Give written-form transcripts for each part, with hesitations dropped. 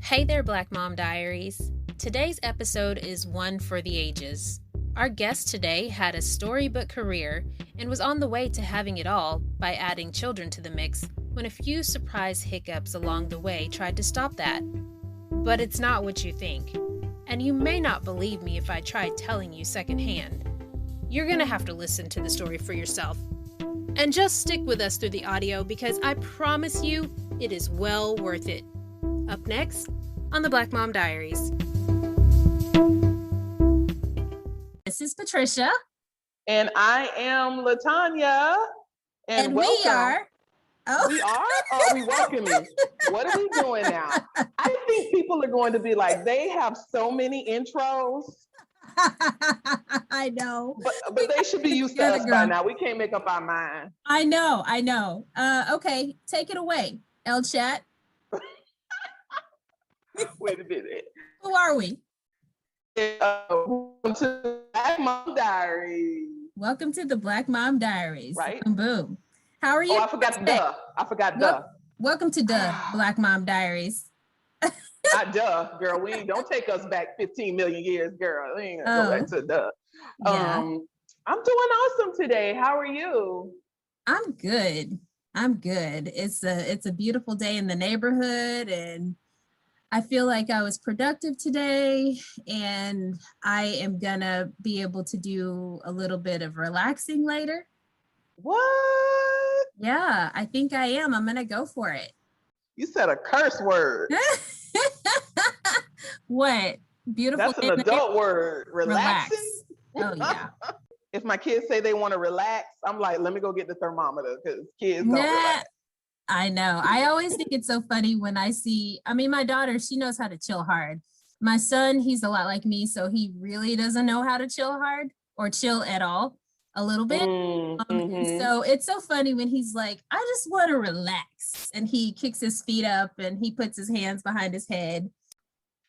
Hey there, Black Mom Diaries. Today's episode is one for the ages. Our guest today had a storybook career and was on the way to having it all by adding children to the mix when a few surprise hiccups along the way tried to stop that. But it's not what you think. And you may not believe me if I tried telling you secondhand. You're gonna have to listen to the story for yourself. And just stick with us through the audio because I promise you it is well worth it. Up next on the Black Mom Diaries. This is Patricia. And I am LaTanya. And welcome. we are. Oh. We are? Or are we welcoming? What are we doing now? I think people are going to be like, they have so many intros. I know. But they should be used to us by now. We can't make up our mind. I know. Okay, take it away, El Chat. Wait a minute. Who are we? Welcome to the Black Mom Diaries. Welcome to the Black Mom Diaries. Right. Boom, boom. How are you? Oh, I forgot duh. Welcome to the Black Mom Diaries. Not duh, girl. Don't take us back 15 million years, girl. We ain't gonna go back to duh. Yeah. I'm doing awesome today. How are you? I'm good. It's a beautiful day in the neighborhood, and I feel like I was productive today, and I am gonna be able to do a little bit of relaxing later. What? Yeah, I think I am. I'm gonna go for it. You said a curse word. What? Beautiful. That's an adult word. Relaxing? Oh, yeah. If my kids say they want to relax, I'm like, let me go get the thermometer because kids don't relax. I know. I always think it's so funny when my daughter, she knows how to chill hard. My son, he's a lot like me, so he really doesn't know how to chill hard or chill at all, a little bit. And so it's so funny when he's like, I just want to relax. And he kicks his feet up and he puts his hands behind his head.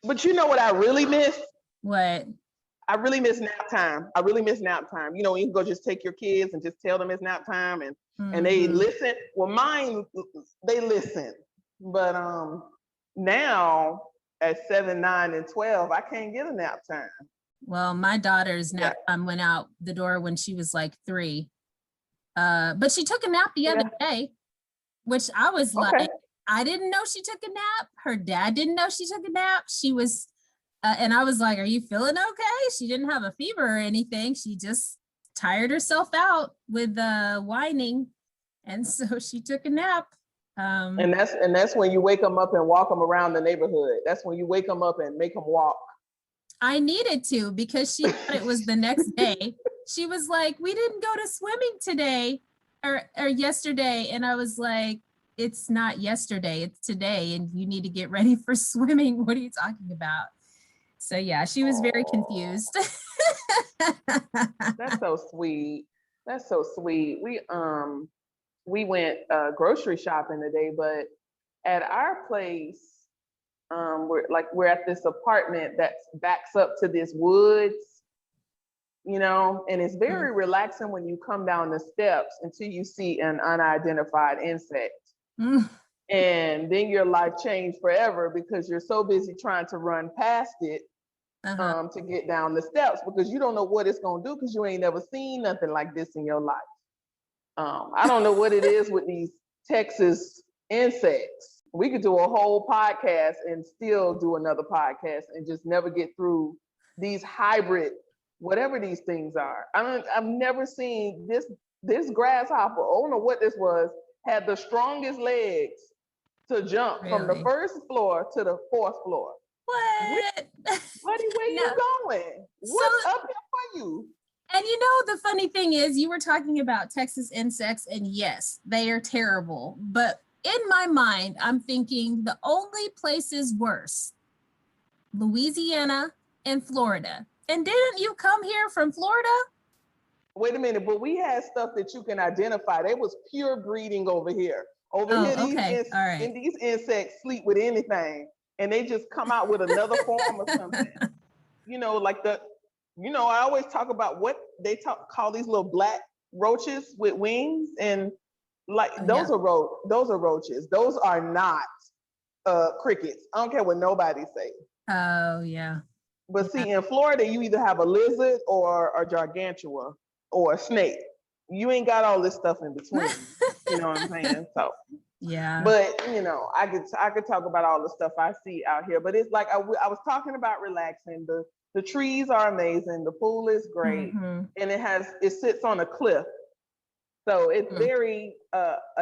But you know what I really miss? What? I really miss nap time. You know, you can go just take your kids and just tell them it's nap time and they listen. Well, mine, they listen. But now at 7, 9, and 12, I can't get a nap time. Well, my daughter's nap time went out the door when she was like 3. But she took a nap the other day, which I was like, I didn't know she took a nap. Her dad didn't know she took a nap. She was, and I was like, are you feeling okay? She didn't have a fever or anything. She just tired herself out with whining. And so she took a nap. And that's when you wake them up and walk them around the neighborhood. That's when you wake them up and make them walk. I needed to because she thought it was the next day. She was like, we didn't go to swimming today or yesterday. And I was like, it's not yesterday, it's today. And you need to get ready for swimming. What are you talking about? So yeah, she was very confused. That's so sweet. We went grocery shopping today, but at our place, we're at this apartment that backs up to this woods, you know, and it's very relaxing when you come down the steps until you see an unidentified insect. And then your life changed forever because you're so busy trying to run past it to get down the steps because you don't know what it's gonna do because you ain't never seen nothing like this in your life. I don't know what it is with these Texas insects. We could do a whole podcast and still do another podcast and just never get through these hybrid, whatever these things are. I've never seen this grasshopper. I don't know what this was. Had the strongest legs to jump from the first floor to the 4th floor. What? Buddy, where you going? What's up here for you? And you know, the funny thing is you were talking about Texas insects, and yes, they are terrible. But in my mind, I'm thinking the only places worse, Louisiana and Florida. And didn't you come here from Florida? Wait a minute, but we had stuff that you can identify. There was pure breeding over here. These insects sleep with anything, and they just come out with another form or something. You know, like I always talk about what they call these little black roaches with wings, and like those are roaches. Those are not crickets. I don't care what nobody say. Oh, yeah. But see, in Florida, you either have a lizard or a gargantua or a snake. You ain't got all this stuff in between. You know what I'm saying? So, yeah. But I could talk about all the stuff I see out here. But it's like I was talking about relaxing. The trees are amazing. The pool is great, and it sits on a cliff, so it's very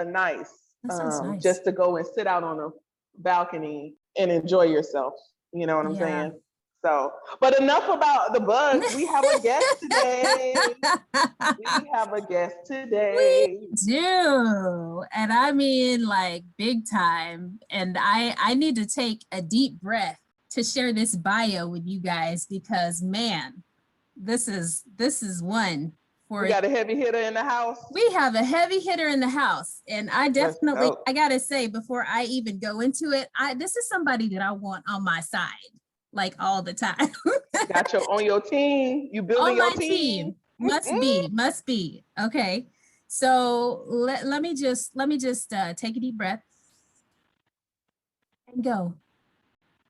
nice, nice. just to go and sit out on a balcony and enjoy yourself. You know what I'm saying? So, but enough about the bugs. We have a guest today. We have a guest today. We do. And I mean, like, big time. And I need to take a deep breath to share this bio with you guys because, man, this is one for. We got a heavy hitter in the house. We have a heavy hitter in the house. And I definitely, I got to say, before I even go into it, this is somebody that I want on my side. Like all the time. Got on your team. You building your team. Must be. Okay. So let me just take a deep breath and go.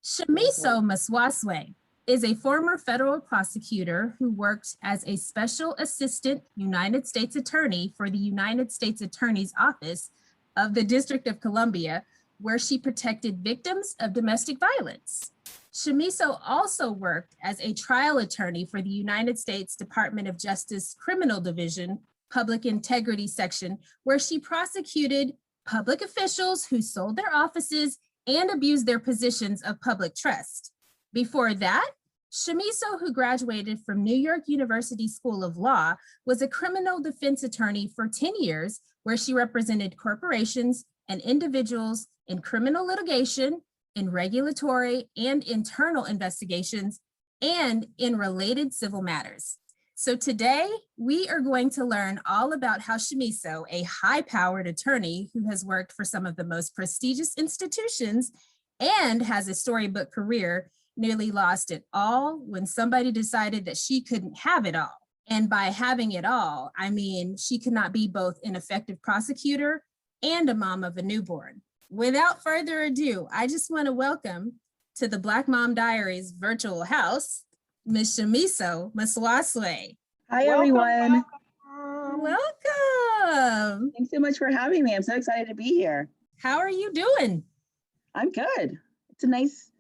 Shamiso Maswaswe is a former federal prosecutor who worked as a special assistant United States attorney for the United States Attorney's Office of the District of Columbia, where she protected victims of domestic violence. Shamiso also worked as a trial attorney for the United States Department of Justice Criminal Division, Public Integrity Section, where she prosecuted public officials who sold their offices and abused their positions of public trust. Before that, Shamiso, who graduated from New York University School of Law, was a criminal defense attorney for 10 years, where she represented corporations and individuals in criminal litigation, in regulatory and internal investigations, and in related civil matters. So today, we are going to learn all about how Shamiso, a high-powered attorney who has worked for some of the most prestigious institutions and has a storybook career, nearly lost it all when somebody decided that she couldn't have it all. And by having it all, I mean, she could not be both an effective prosecutor and a mom of a newborn. Without further ado, I just want to welcome to the Black Mom Diaries virtual house, Ms. Shamiso Maswaswe. Hi, everyone. Welcome. Thanks so much for having me. I'm so excited to be here. How are you doing? I'm good. It's a nice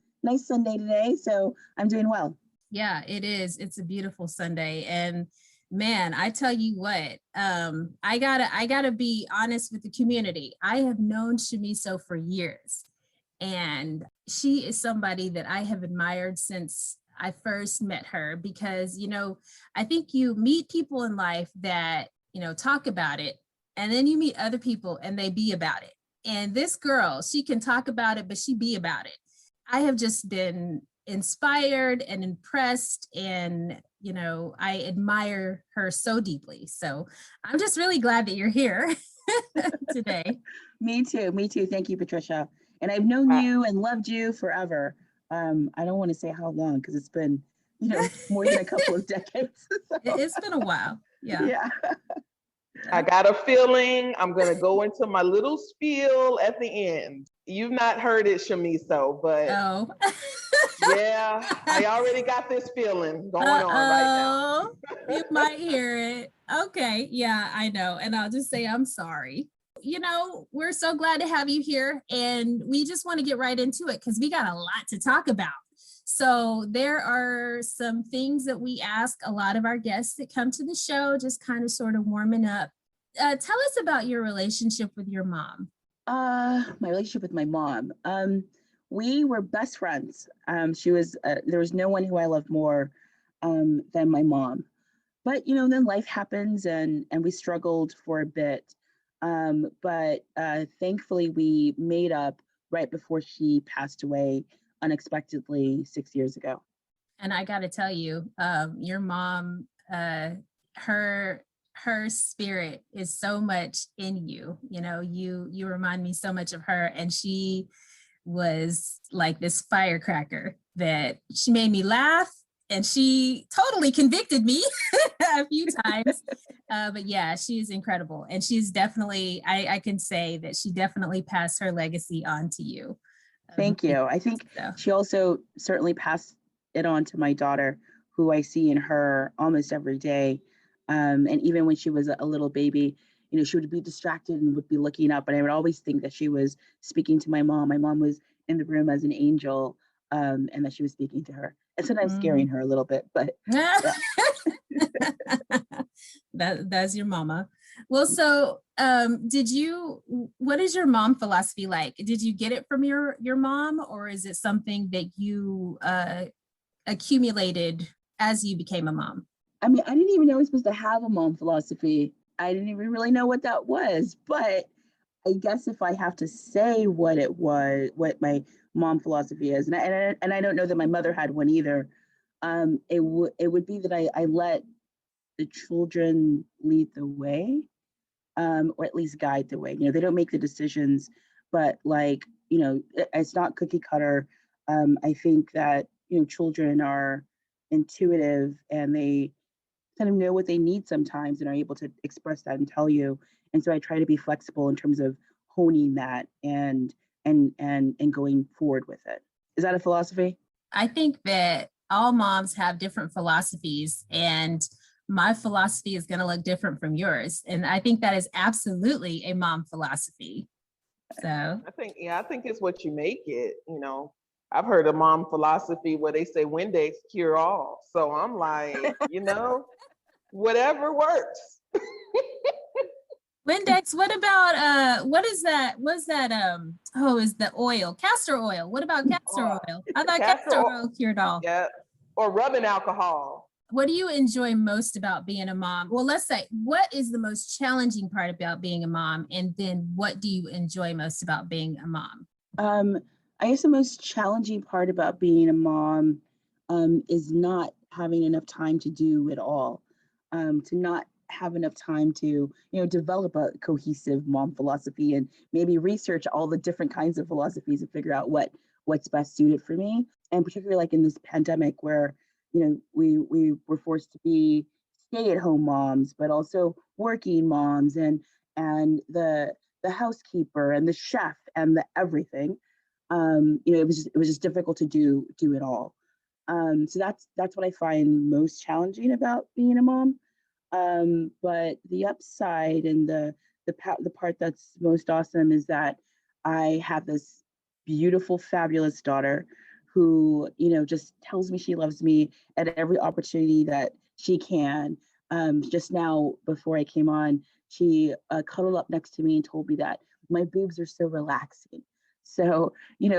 Sunday today, so I'm doing well. Yeah, it is. It's a beautiful Sunday. And man, I tell you what, I gotta be honest with the community. I have known Shamiso for years, and she is somebody that I have admired since I first met her because, I think you meet people in life that, talk about it, and then you meet other people and they be about it. And this girl, she can talk about it, but she be about it. I have just been inspired and impressed, and I admire her so deeply. So I'm just really glad that you're here today. Me too. Thank you, Patricia. And I've known you and loved you forever. I don't want to say how long because it's been, more than a couple of decades. So. It's been a while. Yeah. I got a feeling I'm going to go into my little spiel at the end. You've not heard it, Shamiso, but yeah, I already got this feeling going on right now. You might hear it. Okay. Yeah, I know. And I'll just say I'm sorry. We're so glad to have you here, and we just want to get right into it because we got a lot to talk about. So there are some things that we ask a lot of our guests that come to the show, just kind of sort of warming up. Tell us about your relationship with your mom. My relationship with my mom. We were best friends. She was, there was no one who I loved more than my mom. But, then life happens and we struggled for a bit. But thankfully we made up right before she passed away unexpectedly 6 years ago. And I got to tell you, your mom, her spirit is so much in you. You remind me so much of her, and she was like this firecracker that she made me laugh, and she totally convicted me a few times. But yeah, she is incredible, and she's definitely, I can say that she definitely passed her legacy on to you. Thank you. I think So. she also certainly passed it on to my daughter, who I see in her almost every day. And even when she was a little baby, she would be distracted and would be looking up, and I would always think that she was speaking to my mom. My mom was in the room as an angel, and that she was speaking to her, and sometimes scaring her a little bit. But yeah. That's your mama. Well, so what is your mom philosophy like? Did you get it from your mom, or is it something that you accumulated as you became a mom? I mean, I didn't even know I was supposed to have a mom philosophy. I didn't even really know what that was, but I guess if I have to say what it was, what my mom philosophy is, and I don't know that my mother had one either. It would be that I let the children lead the way, or at least guide the way. They don't make the decisions, but it's not cookie cutter. I think that children are intuitive, and they kind of know what they need sometimes and are able to express that and tell you. And so I try to be flexible in terms of honing that and going forward with it. Is that a philosophy? I think that all moms have different philosophies, and my philosophy is going to look different from yours. And I think that is absolutely a mom philosophy. So I think it's what you make it. I've heard a mom philosophy where they say Windex cure all. So I'm like, whatever works. Windex, what about what is that? What's that? Is the oil, castor oil. What about castor oil? I thought castor oil cured all. Yeah. Or rubbing alcohol. What do you enjoy most about being a mom? Well, let's say, what is the most challenging part about being a mom? And then what do you enjoy most about being a mom? I guess the most challenging part about being a mom is not having enough time to do it all, to not have enough time to develop a cohesive mom philosophy and maybe research all the different kinds of philosophies and figure out what's best suited for me. And particularly like in this pandemic where we were forced to be stay-at-home moms, but also working moms, and the housekeeper and the chef and the everything. It was just difficult to do it all. So that's what I find most challenging about being a mom. But the upside and the part that's most awesome is that I have this beautiful, fabulous daughter who just tells me she loves me at every opportunity that she can. Just now before I came on, she cuddled up next to me and told me that my boobs are so relaxing. So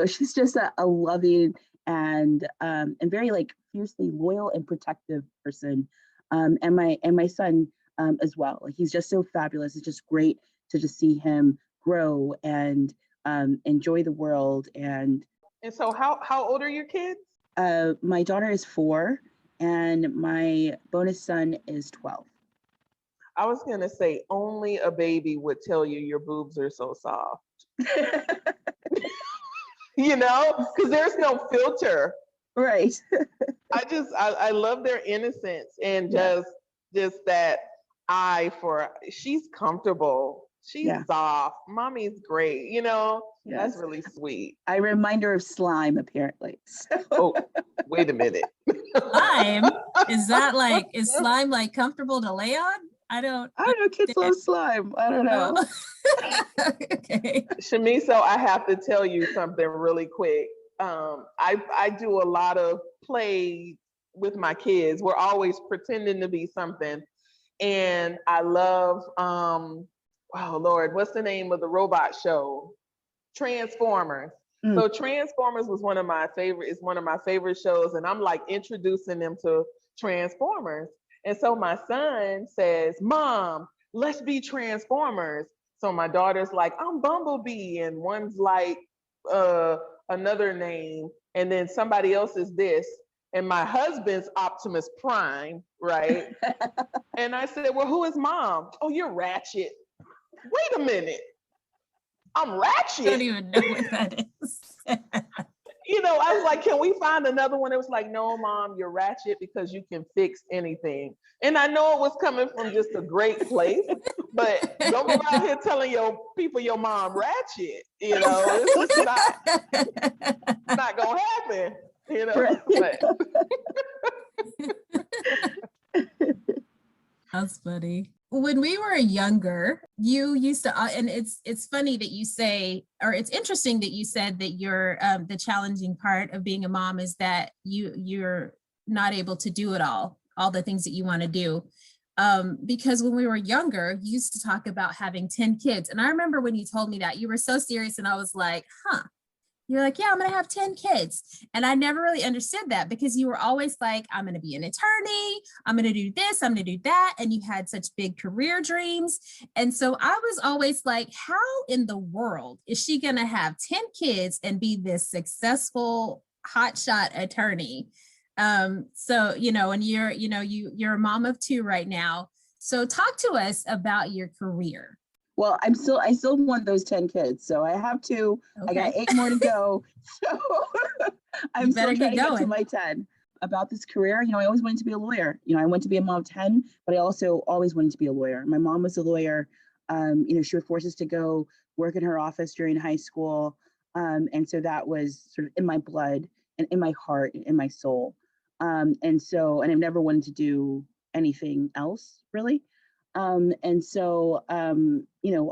she's just a loving and very like fiercely loyal and protective person. And my son as well. Like he's just so fabulous. It's just great to just see him grow and enjoy the world. And so how old are your kids? My daughter is 4 and my bonus son is 12. I was gonna say only a baby would tell you your boobs are so soft. Because there's no filter. Right. I love their innocence and just that eye for she's comfortable. She's soft. Mommy's great. That's really sweet. I remind her of slime, apparently. So. Oh, wait a minute. Slime? Is slime like comfortable to lay on? I don't know. Kids love slime. I don't know. Okay. Shamiso, I have to tell you something really quick. I do a lot of play with my kids. We're always pretending to be something. And I love, oh Lord, what's the name of the robot show? Transformers. So Transformers was one of my favorite shows. And I'm like introducing them to Transformers. And so my son says, Mom, let's be Transformers. So my daughter's like, I'm Bumblebee. And one's like another name. And then somebody else is this. And my husband's Optimus Prime, right? And I said, well, who is Mom? Oh, you're Ratchet. Wait a minute. I'm Ratchet. I don't even know what that is. I was like, can we find another one? It was like, no, Mom, you're ratchet because you can fix anything. And I know it was coming from just a great place, but don't go out here telling your people your mom ratchet. It's just not gonna happen. But That's funny. When we were younger, you used to, and it's funny that you say, or it's interesting that you said that you're the challenging part of being a mom is that you're not able to do it all the things that you want to do. Because when we were younger, you used to talk about having 10 kids. And I remember when you told me that, you were so serious, and I was like, huh. You're like, yeah, I'm going to have 10 kids. And I never really understood that because you were always like, I'm going to be an attorney. I'm going to do this. I'm going to do that. And you had such big career dreams. And so I was always like, how in the world is she going to have 10 kids and be this successful hotshot attorney? So, and you're a mom of 2 right now. So talk to us about your career. Well, I still want those 10 kids. So I have 2. Okay. I got 8 more to go. So I'm still trying to get to my 10. About this career, I always wanted to be a lawyer. I wanted to be a mom of 10, but I also always wanted to be a lawyer. My mom was a lawyer. She would force us to go work in her office during high school. And so that was sort of in my blood and in my heart and in my soul. And I've never wanted to do anything else really.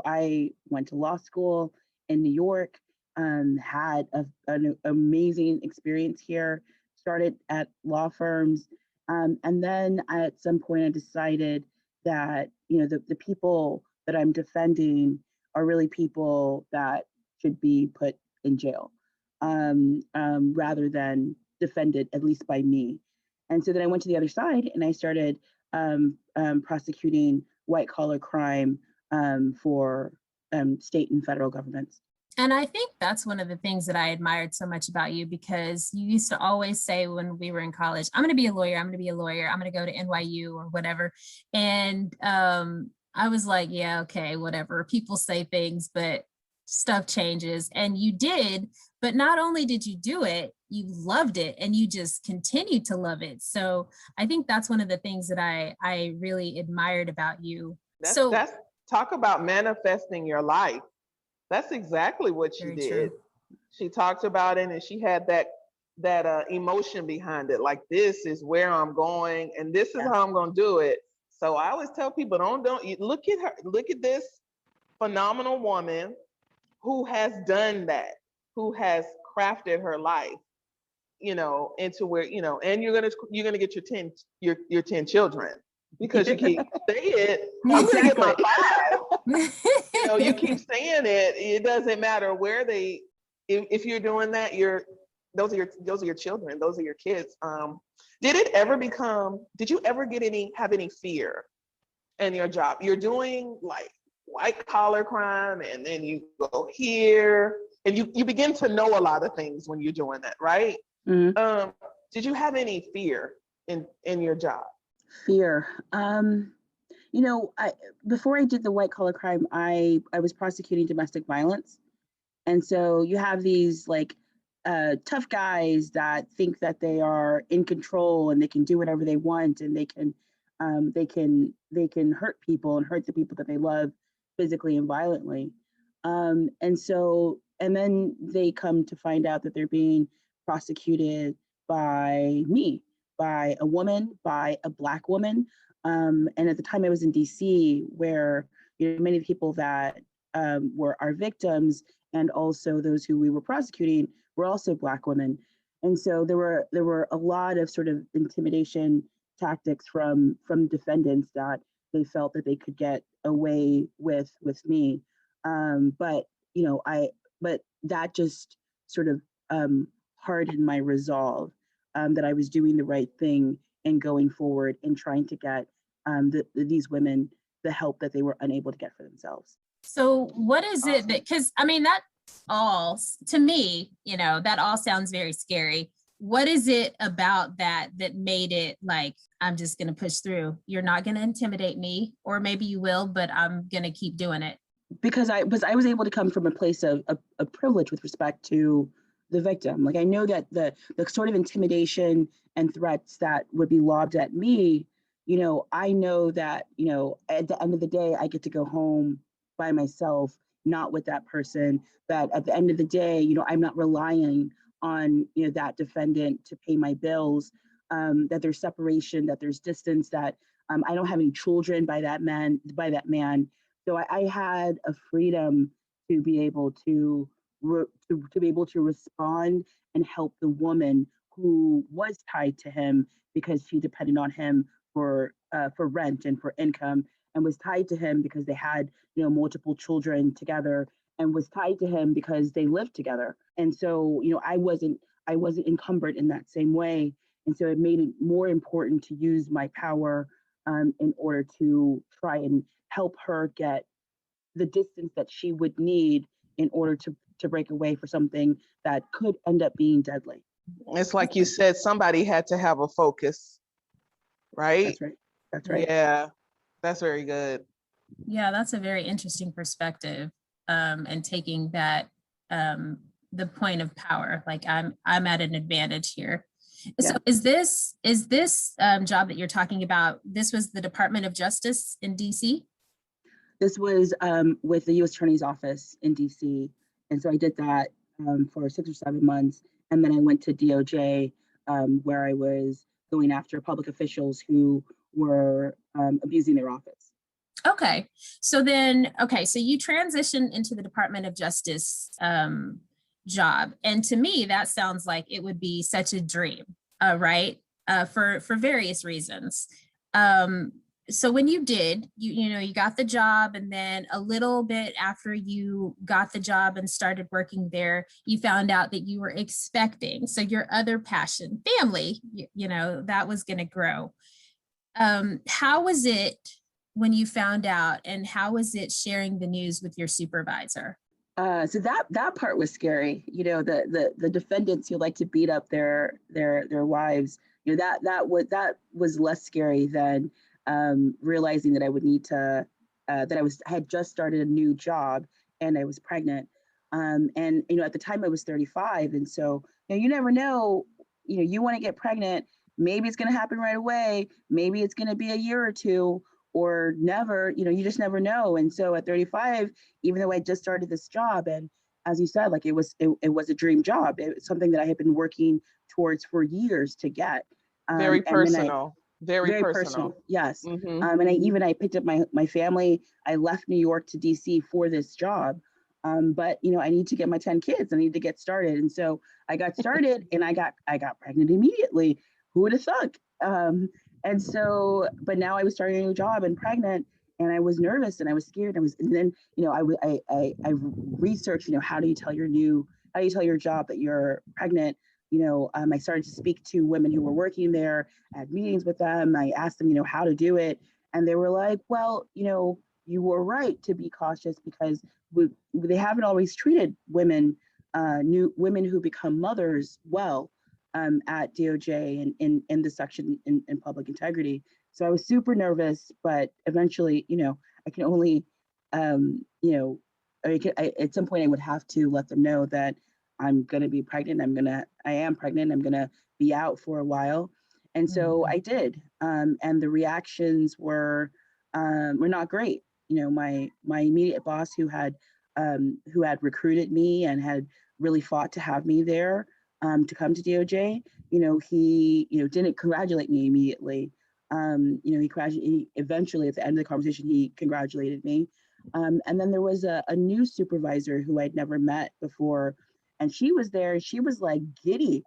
I went to law school in New York, had an amazing experience here, started at law firms. And then at some point I decided that, the people that I'm defending are really people that should be put in jail, rather than defended, at least by me. And so then I went to the other side and I started prosecuting white collar crime for state and federal governments. And I think that's one of the things that I admired so much about you, because you used to always say when we were in college, I'm going to be a lawyer. I'm going to be a lawyer. I'm going to go to NYU or whatever. And I was like, yeah, okay, whatever. People say things, but stuff changes. And you did. But not only did you do it, you loved it and you just continued to love it. So I think that's one of the things that I really admired about you. That's talk about manifesting your life. That's exactly what she did. True. She talked about it and she had that emotion behind it. Like, this is where I'm going and this is how I'm going to do it. So I always tell people, don't look at her. Look at this phenomenal woman who has done that, who has crafted her life, into where, and you're gonna get your 10 children because you keep saying it. I'm gonna get my 5. You keep saying it. It doesn't matter where if you're doing that, those are your children. Those are your kids. Did you ever have any fear in your job? You're doing like white collar crime and then you go here and you begin to know a lot of things when you're doing that, right? Mm-hmm. Did you have any fear in your job? Fear. Before I did the white collar crime, I was prosecuting domestic violence. And so you have these like tough guys that think that they are in control and they can do whatever they want and they can hurt people and hurt the people that they love physically and violently. And then they come to find out that they're being prosecuted by me, by a woman, by a Black woman. And at the time I was in DC, where many people that were our victims and also those who we were prosecuting were also Black women. And so there were a lot of sort of intimidation tactics from defendants that they felt that they could get away with me. But that just sort of hardened my resolve that I was doing the right thing and going forward and trying to get these women the help that they were unable to get for themselves. So what is it that, because I mean, that all, to me, that all sounds very scary. What is it about that made it like, I'm just going to push through? You're not going to intimidate me, or maybe you will, but I'm going to keep doing it. Because I was able to come from a place of privilege with respect to the victim. Like I know that the sort of intimidation and threats that would be lobbed at me, I know that, at the end of the day, I get to go home by myself, not with that person. That at the end of the day, I'm not relying on, that defendant to pay my bills, that there's separation, that there's distance, that I don't have any children by that man. So I had a freedom to be able to be able to respond and help the woman who was tied to him because she depended on him for rent and for income, and was tied to him because they had multiple children together, and was tied to him because they lived together. And so I wasn't encumbered in that same way, and so it made it more important to use my power in order to try and help her get the distance that she would need in order to break away for something that could end up being deadly. It's like you said, somebody had to have a focus, right? That's right. That's right. Yeah, that's very good. Yeah, that's a very interesting perspective. And taking that the point of power, like I'm at an advantage here. Yeah. So is this job that you're talking about, this was the Department of Justice in DC? This was with the U.S. Attorney's Office in DC. And so I did that for 6 or 7 months. And then I went to DOJ, where I was going after public officials who were abusing their office. Okay. So you transitioned into the Department of Justice job. And to me, that sounds like it would be such a dream, right? For various reasons. So when you did, you got the job, and then a little bit after you got the job and started working there, you found out that you were expecting. So your other passion, family, that was going to grow. How was it when you found out, and how was it sharing the news with your supervisor? So that part was scary. The defendants who like to beat up their wives. That was less scary than realizing that I would need to that I had just started a new job and I was pregnant. And at the time I was 35, and so you never know. You want to get pregnant. Maybe it's going to happen right away. Maybe it's going to be a year or two, or never. You just never know. And so at 35, even though I just started this job, and as you said, like it was a dream job. It was something that I had been working towards for years to get. Very personal. Very personal. Yes. Mm-hmm. And I picked up my family. I left New York to DC for this job. But I need to get my 10 kids. I need to get started. And so I got started and I got pregnant immediately. Who would have thought? And so, but now I was starting a new job and pregnant, and I was nervous and I was scared. And then, I researched, how do you tell your job that you're pregnant? I started to speak to women who were working there, I had meetings with them. I asked them, how to do it. And they were like, well, you were right to be cautious because they haven't always treated women, new women who become mothers well at DOJ and in the section in public integrity. So I was super nervous, but eventually, I can only, at some point I would have to let them know that I'm going to be pregnant. I am pregnant. I'm going to be out for a while. And so I did. And the reactions were not great. My immediate boss who had recruited me and had really fought to have me there to come to DOJ, he, didn't congratulate me immediately. He eventually at the end of the conversation, he congratulated me. And then there was a new supervisor who I'd never met before. And she was there. She was like giddy.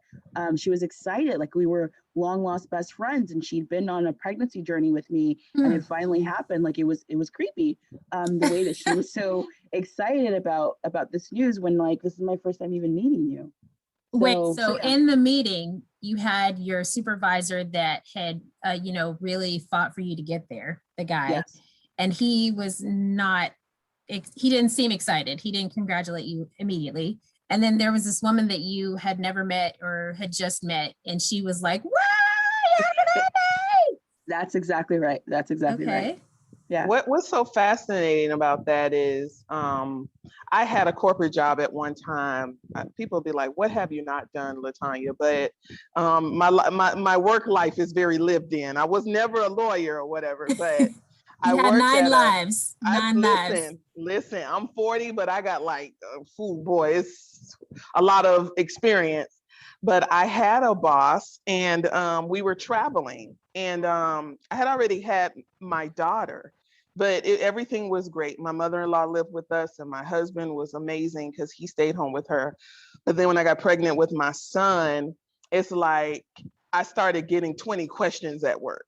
She was excited. Like we were long lost best friends, and she'd been on a pregnancy journey with me, and it finally happened. Like it was creepy. The way that she was so excited about this news when like this is my first time even meeting you. So in the meeting, you had your supervisor that had really fought for you to get there, the guy, yes. And he was not. He didn't seem excited. He didn't congratulate you immediately. And then there was this woman that you had never met or had just met, and she was like, "What happened?" That's exactly right. That's exactly right. Yeah. What's so fascinating about that is I had a corporate job at one time. People be like, "What have you not done, LaTanya?" But my work life is very lived in. I was never a lawyer or whatever, but I You had worked nine at lives, I nine lives. listen. I'm 40, but I got like, food boy, it's a lot of experience. But I had a boss, and we were traveling, and I had already had my daughter, but everything was great. My mother-in-law lived with us, and my husband was amazing because he stayed home with her. But then when I got pregnant with my son, it's like I started getting 20 questions at work.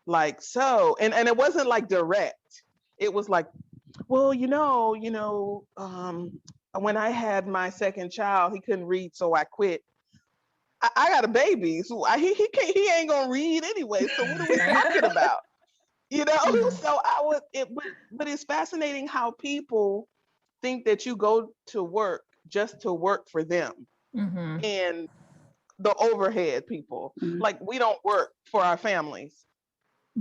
Like, so, and it wasn't like direct. It was like, well, when I had my second child, he couldn't read, so I quit. I got a baby, so he can't, he ain't gonna read anyway. So what are we Right. talking about? Mhm. So I would but it's fascinating how people think that you go to work just to work for them, Mhm. and the overhead people. Mhm. Like, we don't work for our families,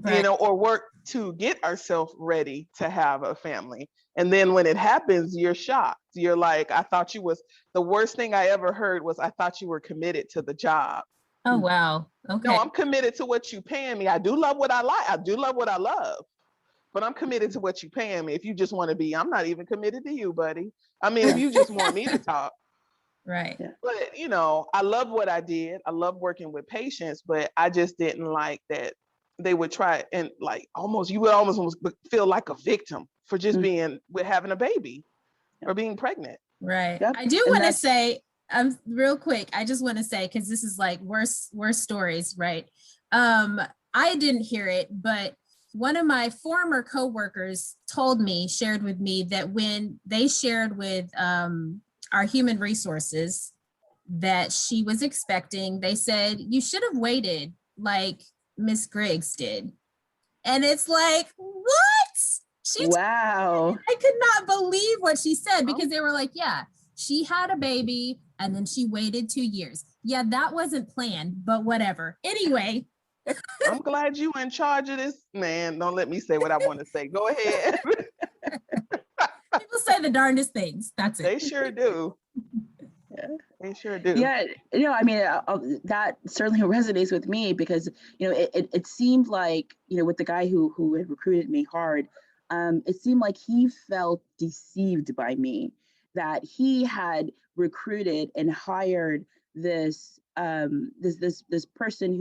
Right. or work to get ourselves ready to have a family. And then when it happens, you're shocked. You're like, I thought you was the worst thing I ever heard was, I thought you were committed to the job. Oh, wow. No, Okay. I'm committed to what you paying me. I do love what I like. I do love what I love. But I'm committed to what you paying me. If you just want to be, I'm not even committed to you, buddy. I mean, if you just want me to talk. Right. Yeah. But I love what I did. I love working with patients, but I just didn't like that they would try, and like, you would almost feel like a victim for just Mhm. being with having a baby Yep. or being pregnant. Right. Yep. I do And want to that's say, real quick, I just want to say, because this is like worst stories, right? I didn't hear it, but one of my former coworkers shared with me that when they shared with our human resources that she was expecting, they said, you should have waited like Miss Griggs did. And it's like, what? She wow. I could not believe what she said, Um, because they were like, yeah, she had a baby and then she waited 2 years. Yeah, that wasn't planned, but whatever. Anyway, I'm glad you in charge of this, man. Don't let me say what I want to say. Go ahead. people say the darndest things. That's it. They sure do. Yeah. They sure do. Yeah, I mean, that certainly resonates with me because, it seemed like, with the guy who had recruited me hard, it seemed like he felt deceived by me, that he had recruited and hired this person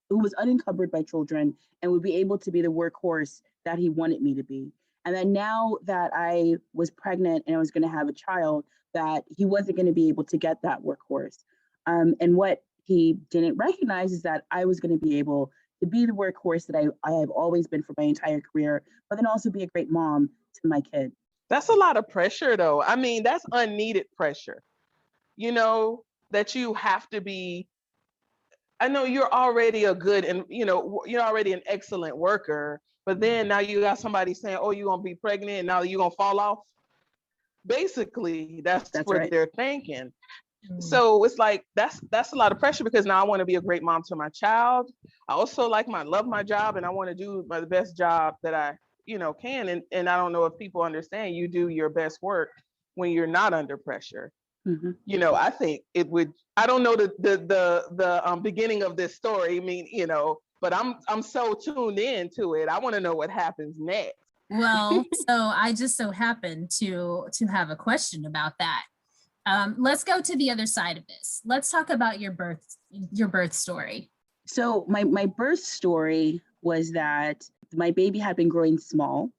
who was unencumbered by children and would be able to be the workhorse that he wanted me to be. And then now that I was pregnant and I was going to have a child, that he wasn't going to be able to get that workhorse. And what he didn't recognize is that I was going to be able to be the workhorse that I have always been for my entire career, but then also be a great mom to my kid. That's a lot of pressure, though. I mean, that's unneeded pressure, that you have to be. I know you're already a good, and you're already an excellent worker, but then now you got somebody saying, "Oh, you're gonna be pregnant, and now you're gonna fall off." Basically, that's That's what right. they're thinking. Mm. So it's like that's a lot of pressure, because now I want to be a great mom to my child. I also love my job, and I want to do the best job that I can. And I don't know if people understand, you do your best work when you're not under pressure. Mm-hmm. I think it would. I don't know the beginning of this story. I mean, but I'm so tuned in to it. I want to know what happens next. Well, so I just so happened to have a question about that. Let's go to the other side of this. Let's talk about your birth story. So my birth story was that my baby had been growing small.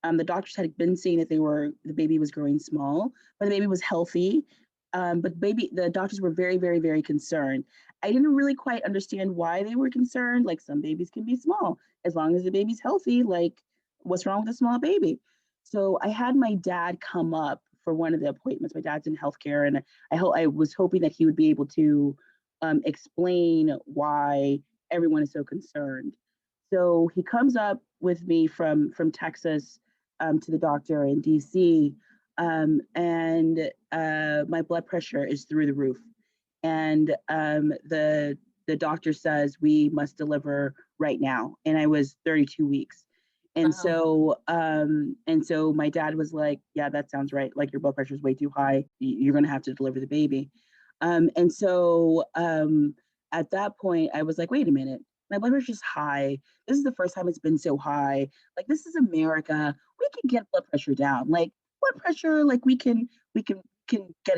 The doctors had been saying that the baby was growing small, but the baby was healthy. But the doctors were very, very, very concerned. I didn't really quite understand why they were concerned. Like, some babies can be small as long as the baby's healthy. Like, what's wrong with a small baby? So I had my dad come up for one of the appointments. My dad's in healthcare, and I was hoping that he would be able to explain why everyone is so concerned. So he comes up with me from Texas to the doctor in DC, and my blood pressure is through the roof, and the doctor says we must deliver right now, and I was 32 weeks, And so my dad was like, yeah, that sounds right. Like your blood pressure is way too high. You're going to have to deliver the baby. And so at that point, I was like, wait a minute, my blood pressure is high. This is the first time it's been so high. Like, this is America. We can get blood pressure down. Like, blood pressure, like we can get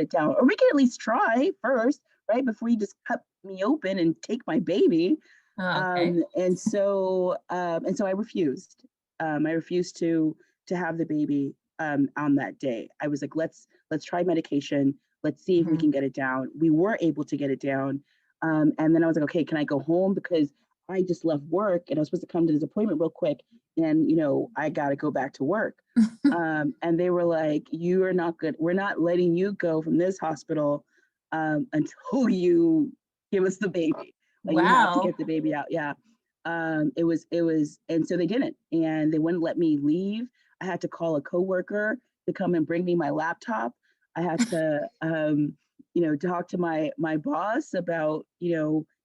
it down, or we can at least try first, right? Before you just cut me open and take my baby. Oh, okay. And so I refused. I refused to have the baby on that day. I was like, let's try medication. Let's see if we Mhm. can get it down. We were able to get it down. And then I was like, okay, can I go home? Because I just left work and I was supposed to come to this appointment real quick. And, I got to go back to work. And they were like, you are not good. We're not letting you go from this hospital until you give us the baby. Like, you have to Wow. get the baby out. Yeah. And so they didn't, and they wouldn't let me leave. I had to call a coworker to come and bring me my laptop. I had to, talk to my boss about,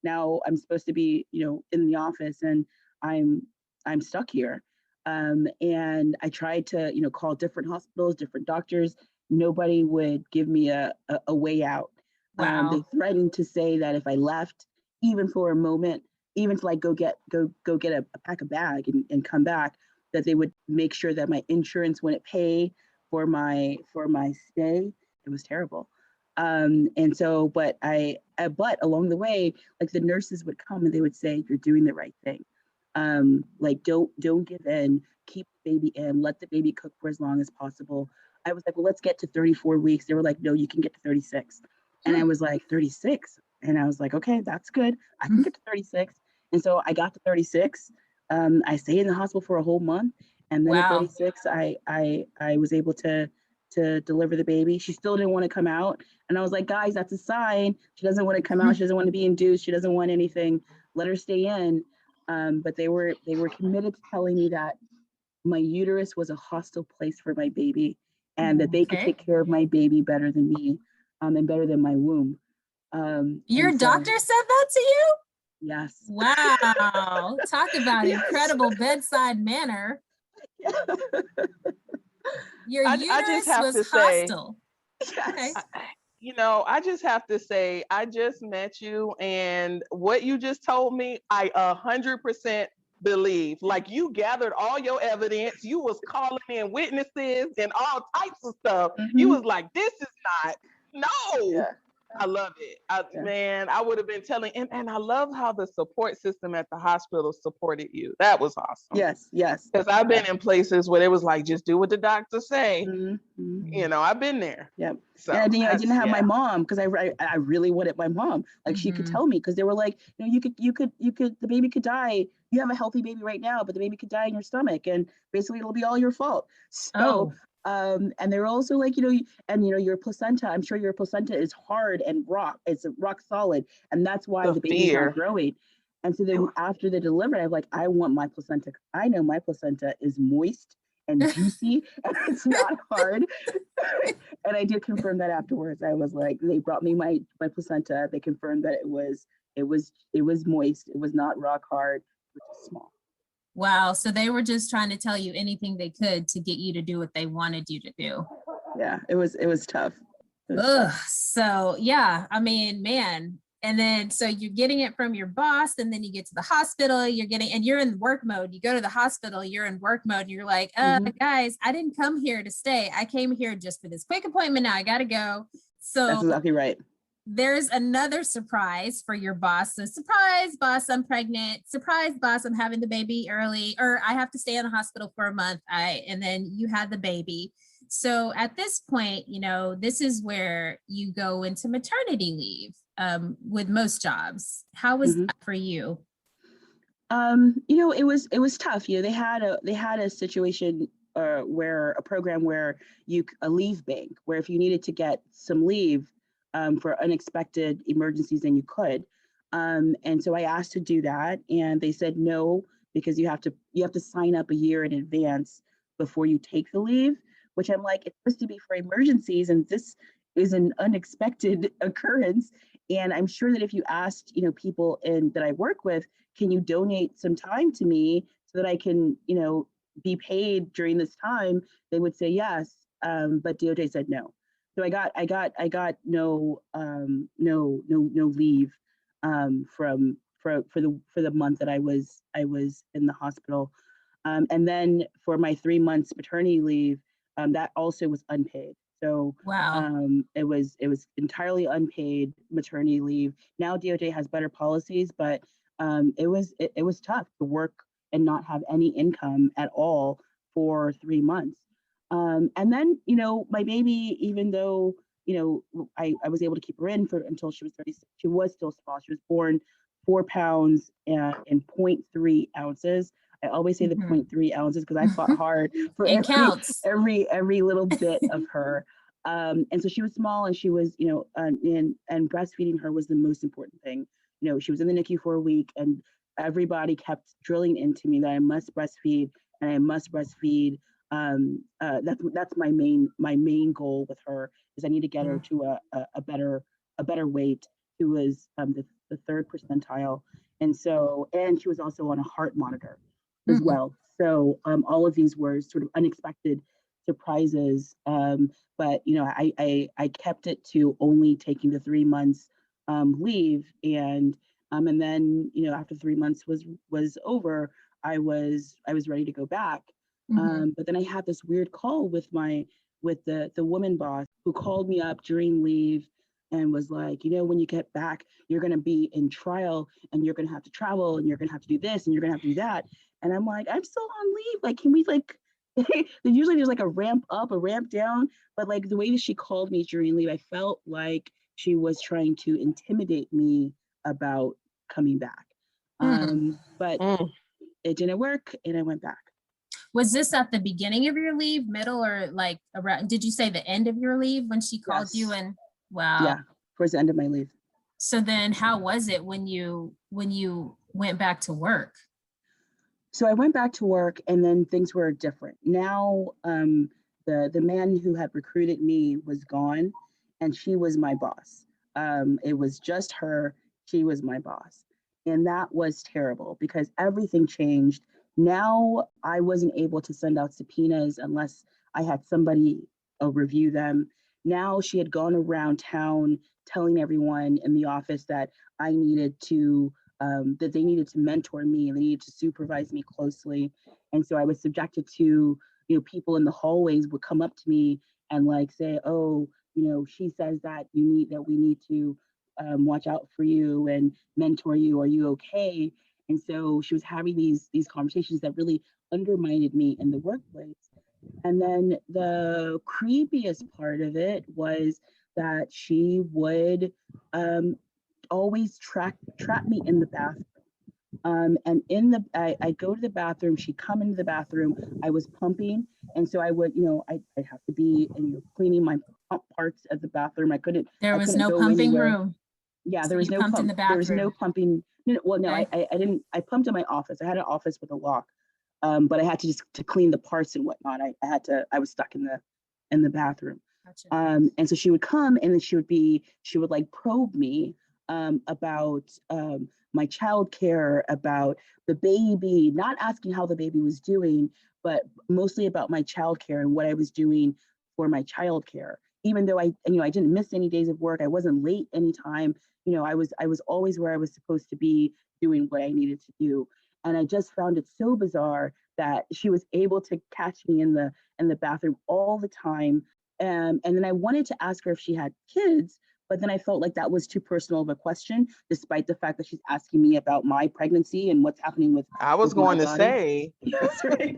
now I'm supposed to be, in the office, and I'm I'm stuck here. And I tried to, call different hospitals, different doctors. Nobody would give me a way out. They Wow. threatened to say that if I left, even for a moment, even to like go get a pack a bag and come back, that they would make sure that my insurance wouldn't pay for my stay. It was terrible. And so, but along the way, like the nurses would come and they would say, "You're doing the right thing. Like don't give in. Keep the baby in. Let the baby cook for as long as possible." I was like, "Well, let's get to 34 weeks." They were like, "No, you can get to 36." And I Hmm. was like, 36? And I was like, okay, that's good. I can get to 36. And so I got to 36. I stayed in the hospital for a whole month. And then at Wow. 36, I was able to deliver the baby. She still didn't want to come out. And I was like, guys, that's a sign. She doesn't want to come out. She doesn't want to be induced. She doesn't want anything. Let her stay in. But they were committed to telling me that my uterus was a hostile place for my baby, and that they could Okay. take care of my baby better than me, and better than my womb. And Your so, doctor said that to you? yes. Wow. Talk about Yes. incredible bedside manner. Your I just uterus have was to say, hostile. Okay. Yes. I just have to say, I just met you, and what you just told me, I 100% believe. Like, you gathered all your evidence, you was calling in witnesses and all types of stuff. You Mm-hmm. was like, this is not, no. Yeah. I love it. Yeah. Man, I would have been telling, and I love how the support system at the hospital supported you. That was awesome. Yes. Yes. Because I've Yeah. been in places where it was like, just do what the doctors say. Mm-hmm. I've been there. Yep. And So I didn't have my yeah. mom because I really wanted my mom. Like, she could Mhm. tell me, because they were like, the baby could die. You have a healthy baby right now, but the baby could die in your stomach, and basically it'll be all your fault. So, Oh, and they were also like, your placenta. I'm sure your placenta is hard and rock. It's rock solid, and that's why The the baby's not fear. growing. And so then after the delivery, I'm like, I want my placenta. I know my placenta is moist and juicy, and it's not hard. And I did confirm that afterwards. I was like, they brought me my placenta. They confirmed that it was moist. It was not rock hard, which is small. wow. So they were just trying to tell you anything they could to get you to do what they wanted you to do. Yeah, it was tough. It was Ugh. tough. So yeah, I mean, man. And then so you're getting it from your boss, and then you get to the hospital, and you're in work mode. You go to the hospital, you're in work mode, and you're like, Hmm. guys, I didn't come here to stay. I came here just for this quick appointment. Now I gotta go. That's So exactly right. there's another surprise for your boss. So, surprise, boss, I'm pregnant. Surprise, boss, I'm having the baby early, or I have to stay in the hospital for a month. And then you had the baby. So at this point, this is where you go into maternity leave with most jobs. How was Hmm. that for you? It was tough. They had a situation, where a program where a leave bank, where if you needed to get some leave for unexpected emergencies, then you could. And so I asked to do that, and they said no, because you have to sign up a year in advance before you take the leave. Which, I'm like, it's supposed to be for emergencies, and this is an unexpected occurrence. And I'm sure that if you asked, people that I work with, can you donate some time to me so that I can, be paid during this time, they would say yes, but DOJ said no. So I got no leave for the month that I was in the hospital, and then for my 3 months paternity leave, that also was unpaid. So Wow. it was entirely unpaid maternity leave. Now DOJ has better policies, but it was tough to work and not have any income at all for 3 months. And then, my baby, even though, I was able to keep her in for until she was 36, she was still small. She was born 4 pounds and 0.3 ounces. I always say the Mhm. 0.3 ounces because I fought hard for It counts. every little bit of her. And so she was small, and she was, and breastfeeding her was the most important thing. She was in the NICU for a week, and everybody kept drilling into me that I must breastfeed and I must breastfeed. That's my main goal with her is I need to get her to a better weight. She was the third percentile, and she was also on a heart monitor as Mhm. well. So all of these were sort of unexpected surprises. But I kept it to only taking the 3 months leave, and then after 3 months was over, I was ready to go back. Mhm. But then I had this weird call with the woman boss who called me up during leave and was like, when you get back, you're going to be in trial and you're going to have to travel and you're going to have to do this and you're going to have to do that. And I'm like, I'm still on leave. Like, can we like, usually there's like a ramp up, a ramp down, but like the way that she called me during leave, I felt like she was trying to intimidate me about coming back. Hmm. But Mm. it didn't work and I went back. Was this at the beginning of your leave, middle, or like around, did you say the end of your leave when she called Yes. you? And wow. Yeah. Towards the end of my leave. So then how was it when you went back to work? So I went back to work and then things were different. Now the man who had recruited me was gone and she was my boss. It was just her, she was my boss. And that was terrible because everything changed. Now I wasn't able to send out subpoenas unless I had somebody review them. Now she had gone around town telling everyone in the office that I needed to that they needed to mentor me and they needed to supervise me closely. And so I was subjected to, people in the hallways would come up to me and like say, oh, she says that we need to watch out for you and mentor you. Are you okay? And so she was having these conversations that really undermined me in the workplace. And then the creepiest part of it was that she would um, always trap me in the bathroom. And I go to the bathroom. She'd come into the bathroom. I was pumping, and so I would, I'd have to be cleaning my pump parts of the bathroom. There I was couldn't no go pumping anywhere. room. Yeah, So there was you no pumped in pump. the There was no bathroom. pumping. No, well, no, Okay. I didn't. I pumped in my office. I had an office with a lock, but I had to just to clean the parts and whatnot. I had to. I was stuck in the bathroom. Gotcha. And so she would come and then she would like probe me about my childcare, about the baby, not asking how the baby was doing, but mostly about my childcare and what I was doing for my childcare. Even though I didn't miss any days of work, I wasn't late anytime. I was always where I was supposed to be doing what I needed to do. And I just found it so bizarre that she was able to catch me in the bathroom all the time. And then I wanted to ask her if she had kids, but then I felt like that was too personal of a question, despite the fact that she's asking me about my pregnancy and what's happening I was with my going to body. say, Yes, right.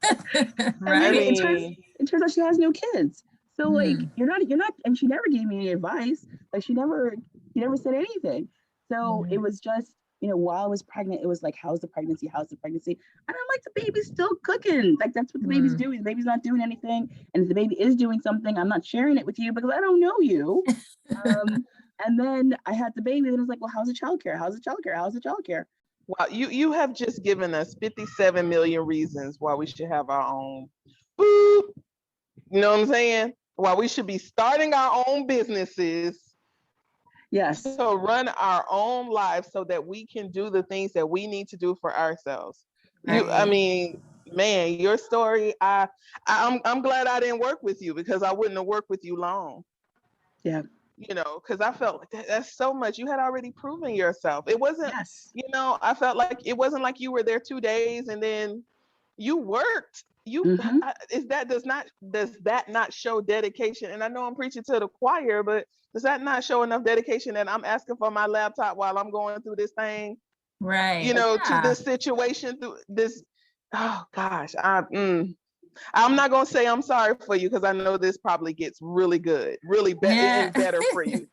And I Right. mean, it turns out she has no kids. So like Mm. you're not, and she never gave me any advice. Like she never said anything. So it Mm. was just, while I was pregnant, it was like, how's the pregnancy? How's the pregnancy? And I'm like, the baby's still cooking. Like that's what the baby's Mm. doing. The baby's not doing anything. And if the baby is doing something, I'm not sharing it with you because I don't know you. Um, and then I had the baby, and it was like, well, how's the childcare? How's the childcare? How's the childcare? wow, you have just given us 57 million reasons why we should have our own. Boop. You know what I'm saying? Why we should be starting our own businesses Yes. to run our own lives so that we can do the things that we need to do for ourselves. I Right. mean, Man, your story, I'm glad I didn't work with you, because I wouldn't have worked with you long. Yeah. You know, because I felt like that's so much. You had already proven yourself. It wasn't, Yes. you know, I felt like it wasn't like you were there 2 days and then you worked. Mhm. Does that not show dedication? And I know I'm preaching to the choir, but does that not show enough dedication that I'm asking for my laptop while I'm going through this thing, Right. you know, to Yeah. this situation, through this? Oh gosh, I'm not gonna say I'm sorry for you, because I know this probably gets really good, really Yeah. and better for you.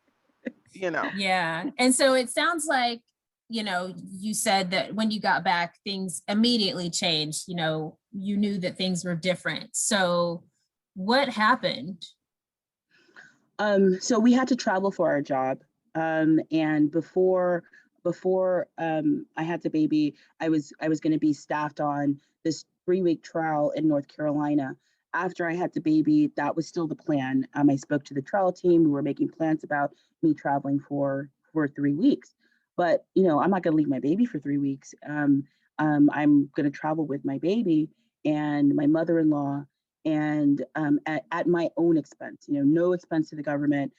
You know. Yeah. And so it sounds like, you said that when you got back, things immediately changed. You knew that things were different. So what happened? So we had to travel for our job. And before I had the baby, I was going to be staffed on this 3-week trial in North Carolina. After I had the baby, that was still the plan. I spoke to the trial team. We were making plans about me traveling for 3 weeks. But I'm not going to leave my baby for 3 weeks. I'm going to travel with my baby and my mother-in-law, and at my own expense, no expense to the government.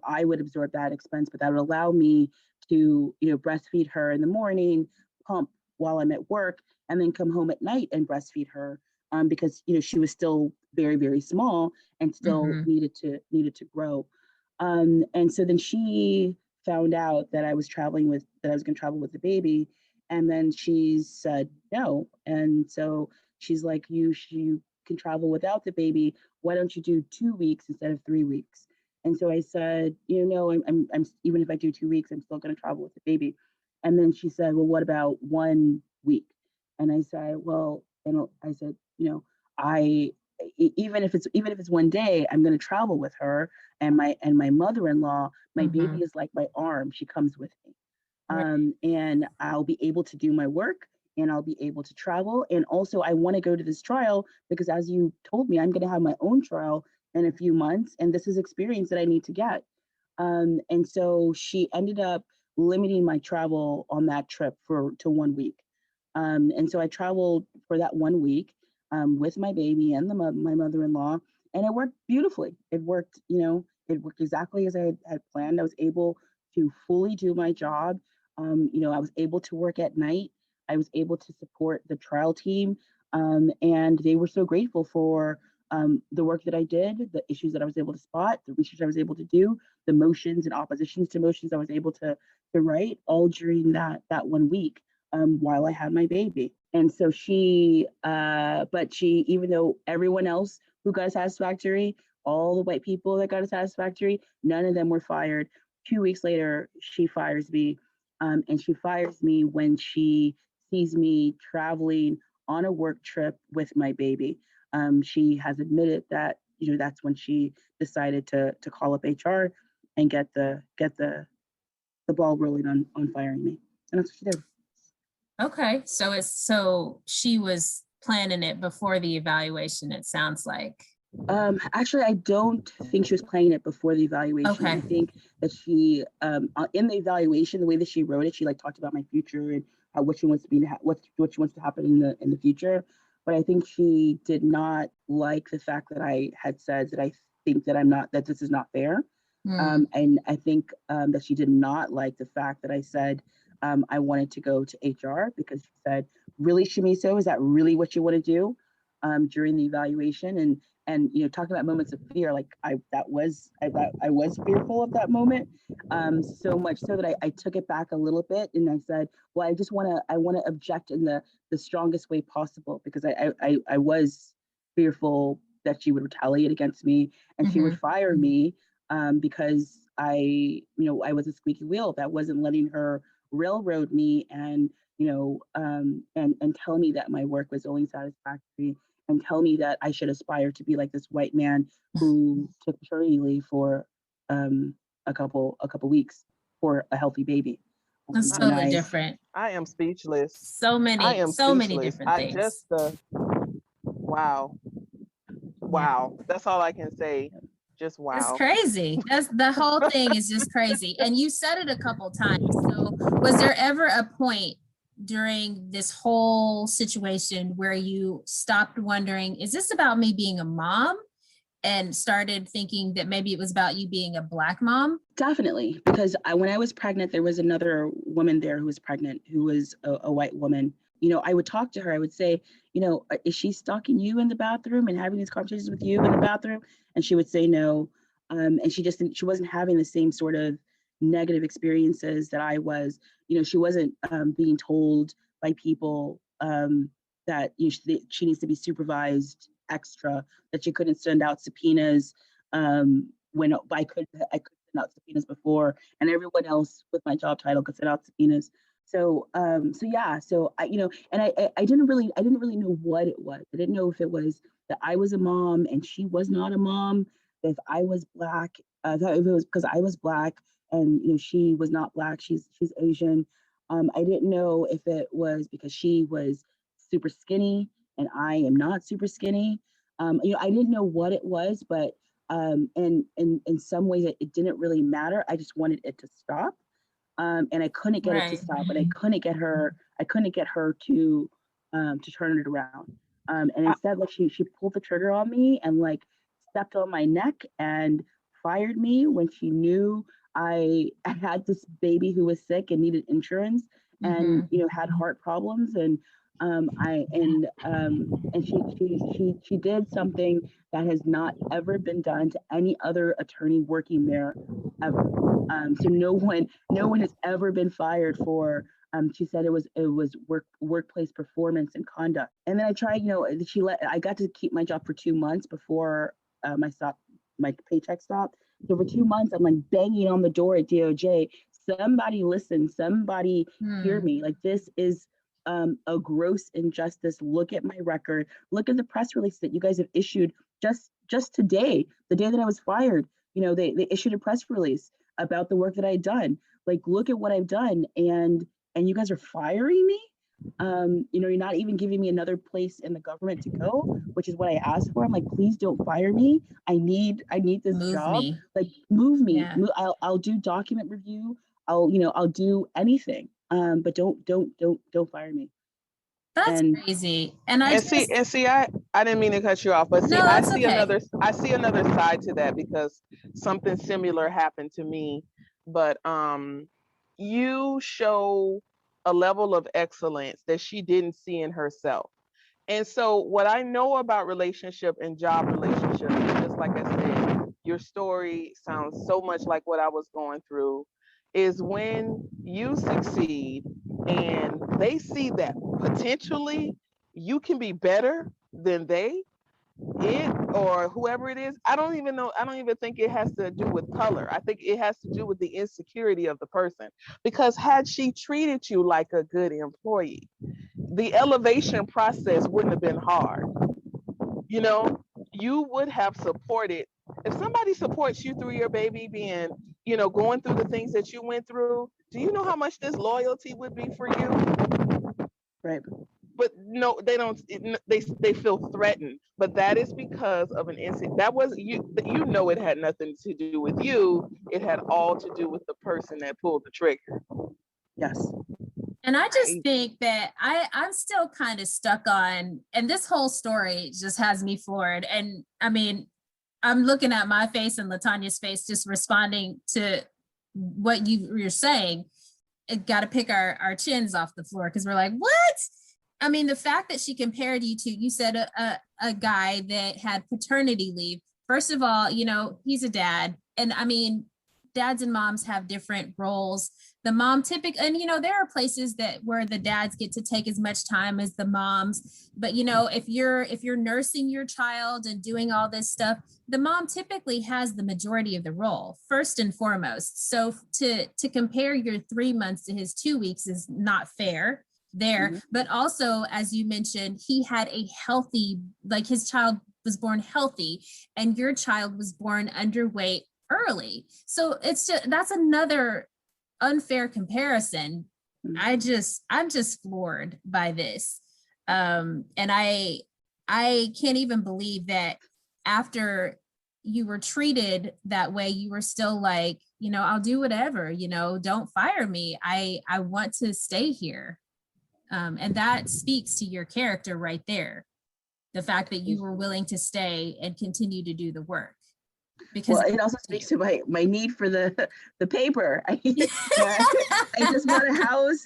I would absorb that expense, but that would allow me to, breastfeed her in the morning, pump while I'm at work, and then come home at night and breastfeed her, because she was still very, very small and still Mhm. needed to grow. And so then she found out that I was going to travel with the baby, and then she said no. And so she's like, you can travel without the baby. Why don't you do 2 weeks instead of 3 weeks? And so I said, no, I'm even if I do 2 weeks, I'm still going to travel with the baby. And then she said, well, what about 1 week? And I said, well, and I said, I even if it's one day, I'm going to travel with her and my mother-in-law. My baby Mhm. is like my arm; she comes with me, Right. and I'll be able to do my work and I'll be able to travel. And also, I want to go to this trial because, as you told me, I'm going to have my own trial in a few months, and this is experience that I need to get. And so she ended up limiting my travel on that trip to 1 week. And so I traveled for that 1 week with my baby and my mother-in-law, and it worked beautifully. It worked exactly as I had planned. I was able to fully do my job. I was able to work at night. I was able to support the trial team, and they were so grateful for the work that I did, the issues that I was able to spot, the research I was able to do, the motions and oppositions to motions I was able to write, all during that 1 week while I had my baby. And so even though everyone else who got a satisfactory, all the white people that got a satisfactory, none of them were fired. 2 weeks later, she fires me. And she fires me when she sees me traveling on a work trip with my baby. She has admitted that, that's when she decided to call up HR and get the ball rolling on firing me. And that's what she did. Okay. So she was planning it before the evaluation, it sounds like. Actually, I don't think she was playing it before the evaluation. Okay. I think that she, in the evaluation, the way that she wrote it, she like talked about my future and what she wants to be, what she wants to happen in the future. But I think she did not like the fact that I had said that I think that that this is not fair. Hmm. And I think that she did not like the fact that I said I wanted to go to HR, because she said, "Really, Shamiso, is that really what you want to do?" During the evaluation, and talking about moments of fear, like I was fearful of that moment, so much so that I took it back a little bit, and I said, well, I want to object in the strongest way possible, because I was fearful that she would retaliate against me and she would Hmm. fire me, because I was a squeaky wheel that wasn't letting her railroad me, and and tell me that my work was only satisfactory, and tell me that I should aspire to be like this white man who took paternity leave for a couple weeks for a healthy baby. That's And totally I different. I am speechless. So I many, am so many speechless. different I things. just wow. Yeah. Wow. That's all I can say. Just It's wow. crazy. That's the whole thing is just crazy. And you said it a couple times. So was there ever a point during this whole situation where you stopped wondering, is this about me being a mom? And started thinking that maybe it was about you being a Black mom? Definitely, because when I was pregnant, there was another woman there who was pregnant, who was a white woman. You know, I would talk to her. I would say, you know, is she stalking you in the bathroom and having these conversations with you in the bathroom? And she would say no. And she wasn't having the same sort of negative experiences that I was. You know, she wasn't being told by people that she needs to be supervised extra, that she couldn't send out subpoenas when I could send out subpoenas before, and everyone else with my job title could send out subpoenas. So and I didn't really know what it was. I didn't know if it was that I was a mom and she was not a mom, if I was Black. I thought if it was because I was Black and she was not Black, she's Asian. I didn't know if it was because she was super skinny and I am not super skinny. I didn't know what it was, but and in some ways it didn't really matter. I just wanted it to stop. And I couldn't get it to stop, and I couldn't get her to turn it around. And instead, like she pulled the trigger on me and like stepped on my neck and fired me when she knew I had this baby who was sick and needed insurance and had heart problems, and she did something that has not ever been done to any other attorney working there ever. So no one has ever been fired for. She said it was workplace performance and conduct. And then I tried, I got to keep my job for 2 months before my paycheck stopped. So for 2 months, I'm like banging on the door at DOJ. Somebody listen, somebody hear me. Like, this is a gross injustice. Look at my record. Look at the press release that you guys have issued just today, the day that I was fired. They issued a press release about the work that I had done. Like, look at what I've done, and you guys are firing me. You're not even giving me another place in the government to go, which is what I asked for. I'm like, please don't fire me. I need this job. Like, move me. Yeah. I'll do document review. I'll do anything. But don't fire me. That's crazy. And I didn't mean to cut you off, but see, No, I that's see okay. another side to that, because something similar happened to me. But you show a level of excellence that she didn't see in herself. And so what I know about relationship and job relationships, just like I said, your story sounds so much like what I was going through, is when you succeed and they see that potentially you can be better than it or whoever it is. I don't even think it has to do with color. I think it has to do with the insecurity of the person. Because had she treated you like a good employee, the elevation process wouldn't have been hard. You would have supported. If somebody supports you through your baby being, going through the things that you went through, do you know how much this loyalty would be for you? Right. But no, they don't. They feel threatened. But that is because of an incident. That was you. It had nothing to do with you. It had all to do with the person that pulled the trigger. Yes. And I just think that I'm still kind of stuck on, and this whole story just has me floored. And I mean, I'm looking at my face and LaTanya's face, just responding to what you're saying. It got to pick our chins off the floor, because we're like, what? I mean, the fact that she compared you to, you said a guy that had paternity leave. First of all, he's a dad. And I mean, dads and moms have different roles. The mom and there are places where the dads get to take as much time as the moms. But if you're nursing your child and doing all this stuff, the mom typically has the majority of the role, first and foremost. So to compare your 3 months to his 2 weeks is not fair there. But also, as you mentioned, he had a healthy, like, his child was born healthy and your child was born underweight early. So that's another unfair comparison. I'm just floored by this. And I can't even believe that after you were treated that way, you were still like, I'll do whatever, don't fire me. I want to stay here. And that speaks to your character right there. The fact that you were willing to stay and continue to do the work. Because Well, it also speaks to my need for the paper. I just bought a house.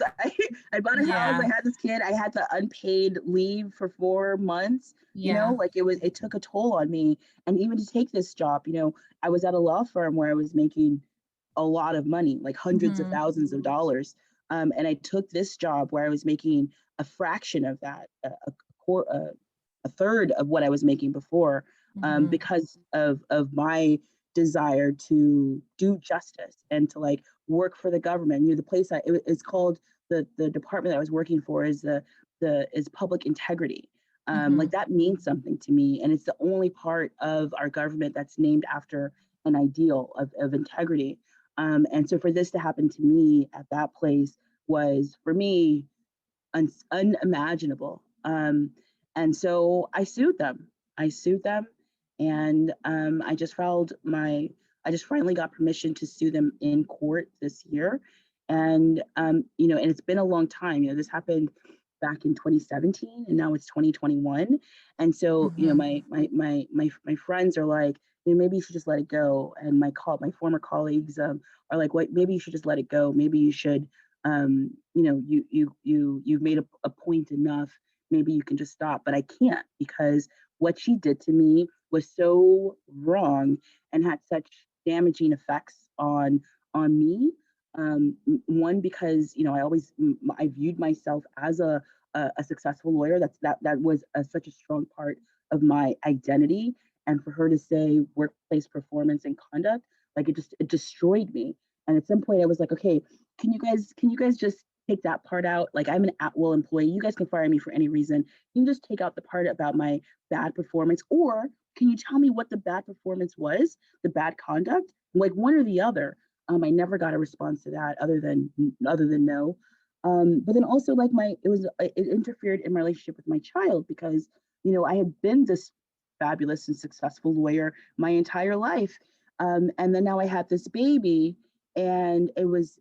I bought a house. Yeah. I had this kid. I had the unpaid leave for 4 months. Yeah. Like it took a toll on me. And even to take this job, I was at a law firm where I was making a lot of money, like hundreds of thousands of dollars. And I took this job where I was making a fraction of that, a third of what I was making before, because of my desire to do justice and to like work for the government. The place it's called, the department that I was working for is is public integrity. Like that means something to me, and it's the only part of our government that's named after an ideal of integrity. And so for this to happen to me at that place was for me unimaginable. And so I sued them. And I just finally got permission to sue them in court this year. And and it's been a long time. This happened back in 2017, and now it's 2021. And so my friends are like, maybe you should just let it go. And my former colleagues are like, wait, maybe you should just let it go. Maybe you should, you've made a point enough. Maybe you can just stop. But I can't, because what she did to me was so wrong and had such damaging effects on me. One, because I viewed myself as a successful lawyer. That was such a strong part of my identity. And for her to say workplace performance and conduct, like it destroyed me. And at some point I was like, okay, can you guys just take that part out? Like, I'm an at-will employee. You guys can fire me for any reason. Can you just take out the part about my bad performance? Or can you tell me what the bad performance was, the bad conduct? Like, one or the other. I never got a response to that other than no. But then also, like, it interfered in my relationship with my child, because I had been this fabulous and successful lawyer my entire life, and then now I had this baby, and it was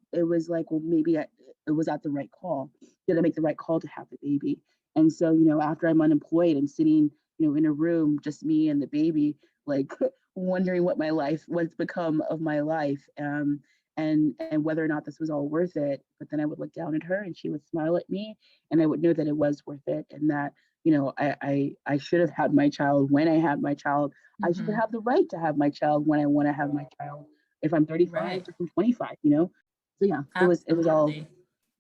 like, well, maybe it was at the right call. Did I make the right call to have the baby? And so after I'm unemployed and sitting in a room, just me and the baby, like wondering what's become of my life, and whether or not this was all worth it. But then I would look down at her and she would smile at me, and I would know that it was worth it, and that I should have had my child when I had my child. I should have the right to have my child when I want to have my child, if I'm 35 Right. or if I'm 25, So yeah, Absolutely.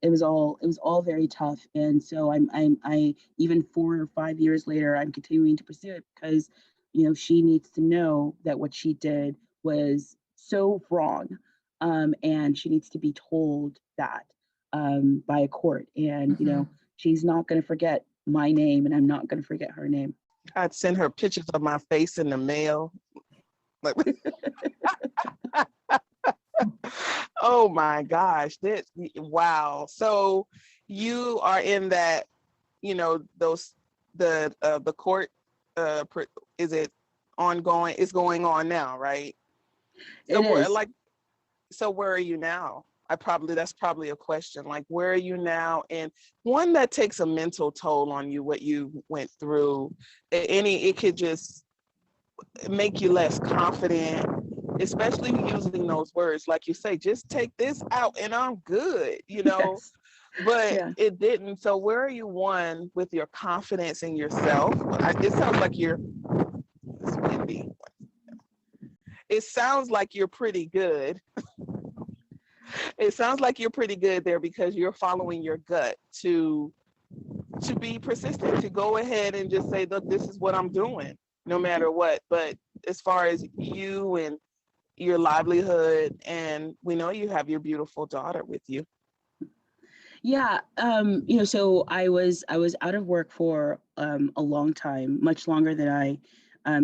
it was all very tough. And so I even 4 or 5 years later, I'm continuing to pursue it, because she needs to know that what she did was so wrong, and she needs to be told that, by a court. And she's not going to forget my name, and I'm not going to forget her name. I'd send her pictures of my face in the mail. Like, oh my gosh, wow. So you are in that, the court, is it ongoing? It's going on now, right? So It is. so where are you now? That's probably a question. Like, where are you now? And one that takes a mental toll on you, what you went through. It could just make you less confident, especially using those words. Like you say, just take this out and I'm good, Yes. But Yeah. it didn't. So where are you, one, with your confidence in yourself? It sounds like it's windy. It sounds like you're pretty good. It sounds like you're pretty good there, because you're following your gut to be persistent, to go ahead and just say, look, this is what I'm doing, no matter what. But as far as you and your livelihood, and we know you have your beautiful daughter with you. Yeah. So I was out of work for a long time, much longer than I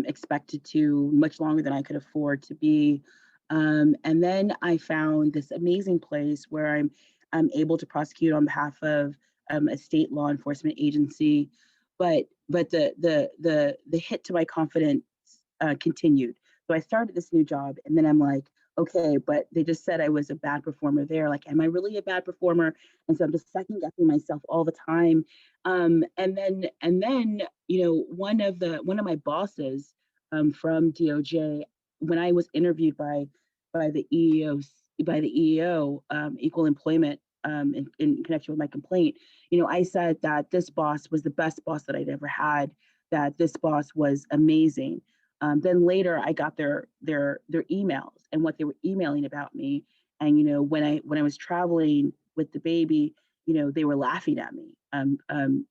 expected to, much longer than I could afford to be. And then I found this amazing place where I'm able to prosecute on behalf of a state law enforcement agency, but the hit to my confidence continued. So I started this new job, and then I'm like, okay, but they just said I was a bad performer there. Like, am I really a bad performer? And so I'm just second guessing myself all the time. And then, one of my bosses from DOJ, when I was interviewed by the EEO, Equal Employment, in connection with my complaint, I said that this boss was the best boss that I'd ever had, that this boss was amazing. Then later I got their emails and what they were emailing about me. And when I was traveling with the baby, they were laughing at me.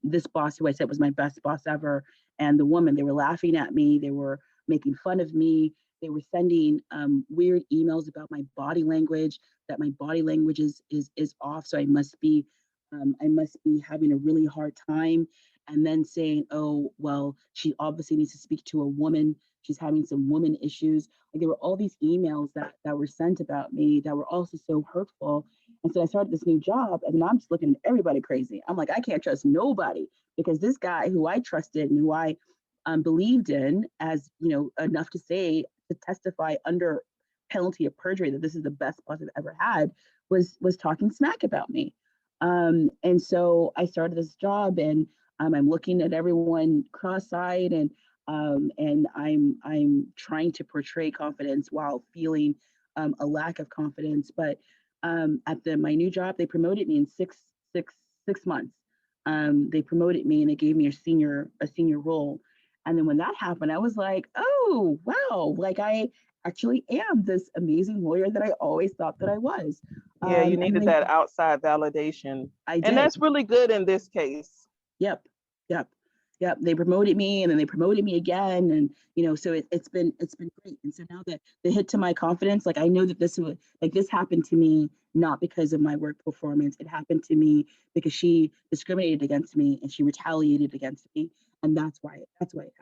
This boss who I said was my best boss ever, and the woman, they were laughing at me. They were making fun of me. They were sending weird emails about my body language, that my body language is off. So I must be having a really hard time. And then saying, oh, well, she obviously needs to speak to a woman. She's having some woman issues. Like, there were all these emails that were sent about me that were also so hurtful. And so I started this new job, and then I'm just looking at everybody crazy. I'm like, I can't trust nobody, because this guy who I trusted and who I believed in, as enough to say, to testify under penalty of perjury that this is the best boss I've ever had, was talking smack about me. And so I started this job, and I'm looking at everyone cross-eyed, and I'm trying to portray confidence while feeling a lack of confidence. But at my new job, they promoted me in six months. They promoted me and they gave me a senior role. And then when that happened, I was like, oh wow, like I actually am this amazing lawyer that I always thought that I was. Yeah, you needed that outside validation. I did. And that's really good in this case. Yep. They promoted me, and then they promoted me again, and so it's been great. And so now that the hit to my confidence, like, I know that this happened to me not because of my work performance. It happened to me because she discriminated against me and she retaliated against me, and that's why it happened.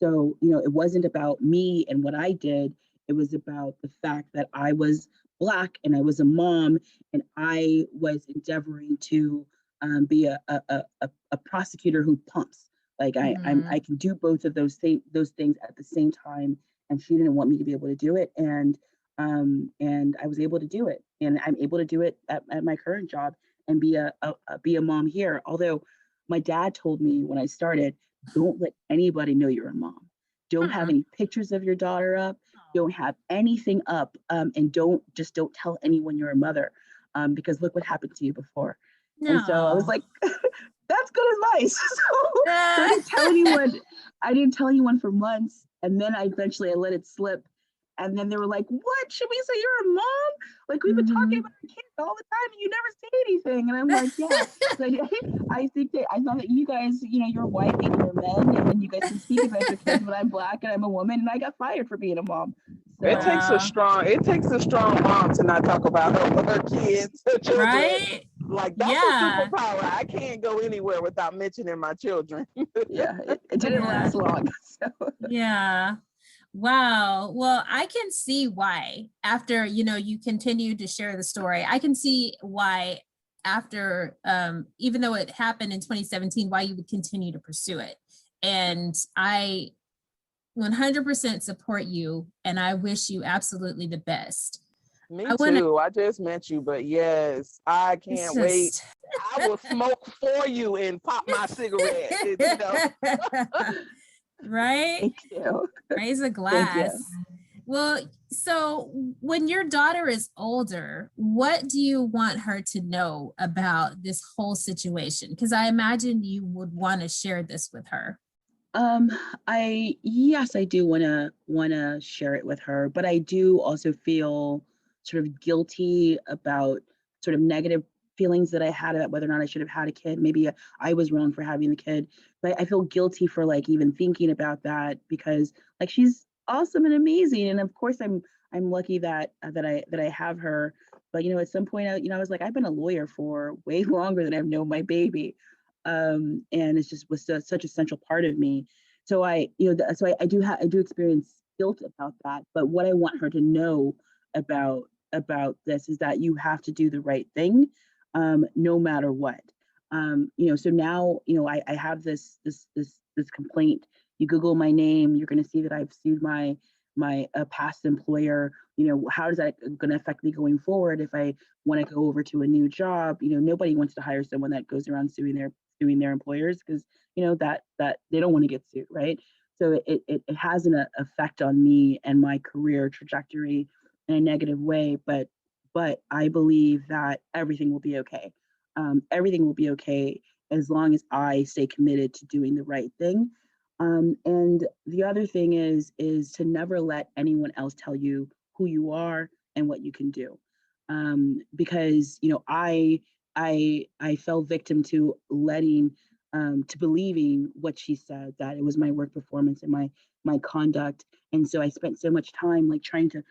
So it wasn't about me and what I did. It was about the fact that I was Black and I was a mom, and I was endeavoring to be a prosecutor who pumps. Like, I can do both of those things at the same time, and she didn't want me to be able to do it, and I was able to do it, and I'm able to do it at my current job and be a mom here. Although my dad told me when I started, don't let anybody know you're a mom. Don't have any pictures of your daughter up. Don't have anything up, and don't tell anyone you're a mother, because look what happened to you before. No. And so I was like, that's good advice. So I didn't tell anyone for months. And then I let it slip. And then they were like, what? Shamisa, you're a mom? Like, we've been talking about our kids all the time and you never say anything. And I'm like, yeah. I thought that you guys, you're white and you're men, and you guys can speak about your kids, but I'm Black and I'm a woman, and I got fired for being a mom. So, it takes a strong mom to not talk about her kids, her children. Right? Like, that's a superpower. I can't go anywhere without mentioning my children. Yeah, it didn't last long. So. Yeah. Wow. Well, I can see why after, you continue to share the story. I can see why after, even though it happened in 2017, why you would continue to pursue it. And I 100% support you, and I wish you absolutely the best. Me too. I just met you, but yes, I can't wait. I will smoke for you and pop my cigarette. Right? Thank you. Raise a glass. Well, so when your daughter is older, what do you want her to know about this whole situation? Because I imagine you would want to share this with her. I do want to share it with her, but I do also feel sort of guilty about sort of negative feelings that I had about whether or not I should have had a kid. Maybe I was wrong for having the kid, but I feel guilty for like even thinking about that, because like she's awesome and amazing, and of course I'm lucky that I have her. But at some point I was like, I've been a lawyer for way longer than I've known my baby. And it's just was such a central part of me. So I do experience guilt about that. But what I want her to know about this is that you have to do the right thing, no matter what. So now I have this complaint. You Google my name, you're going to see that I've sued my past employer. how is that going to affect me going forward if I want to go over to a new job? Nobody wants to hire someone that goes around suing their employers, because that they don't want to get sued, right? So it has an effect on me and my career trajectory in a negative way, but I believe that everything will be okay. Everything will be okay as long as I stay committed to doing the right thing. And the other thing is to never let anyone else tell you who you are and what you can do. Because I fell victim to to believing what she said, that it was my work performance and my conduct. And so I spent so much time like trying to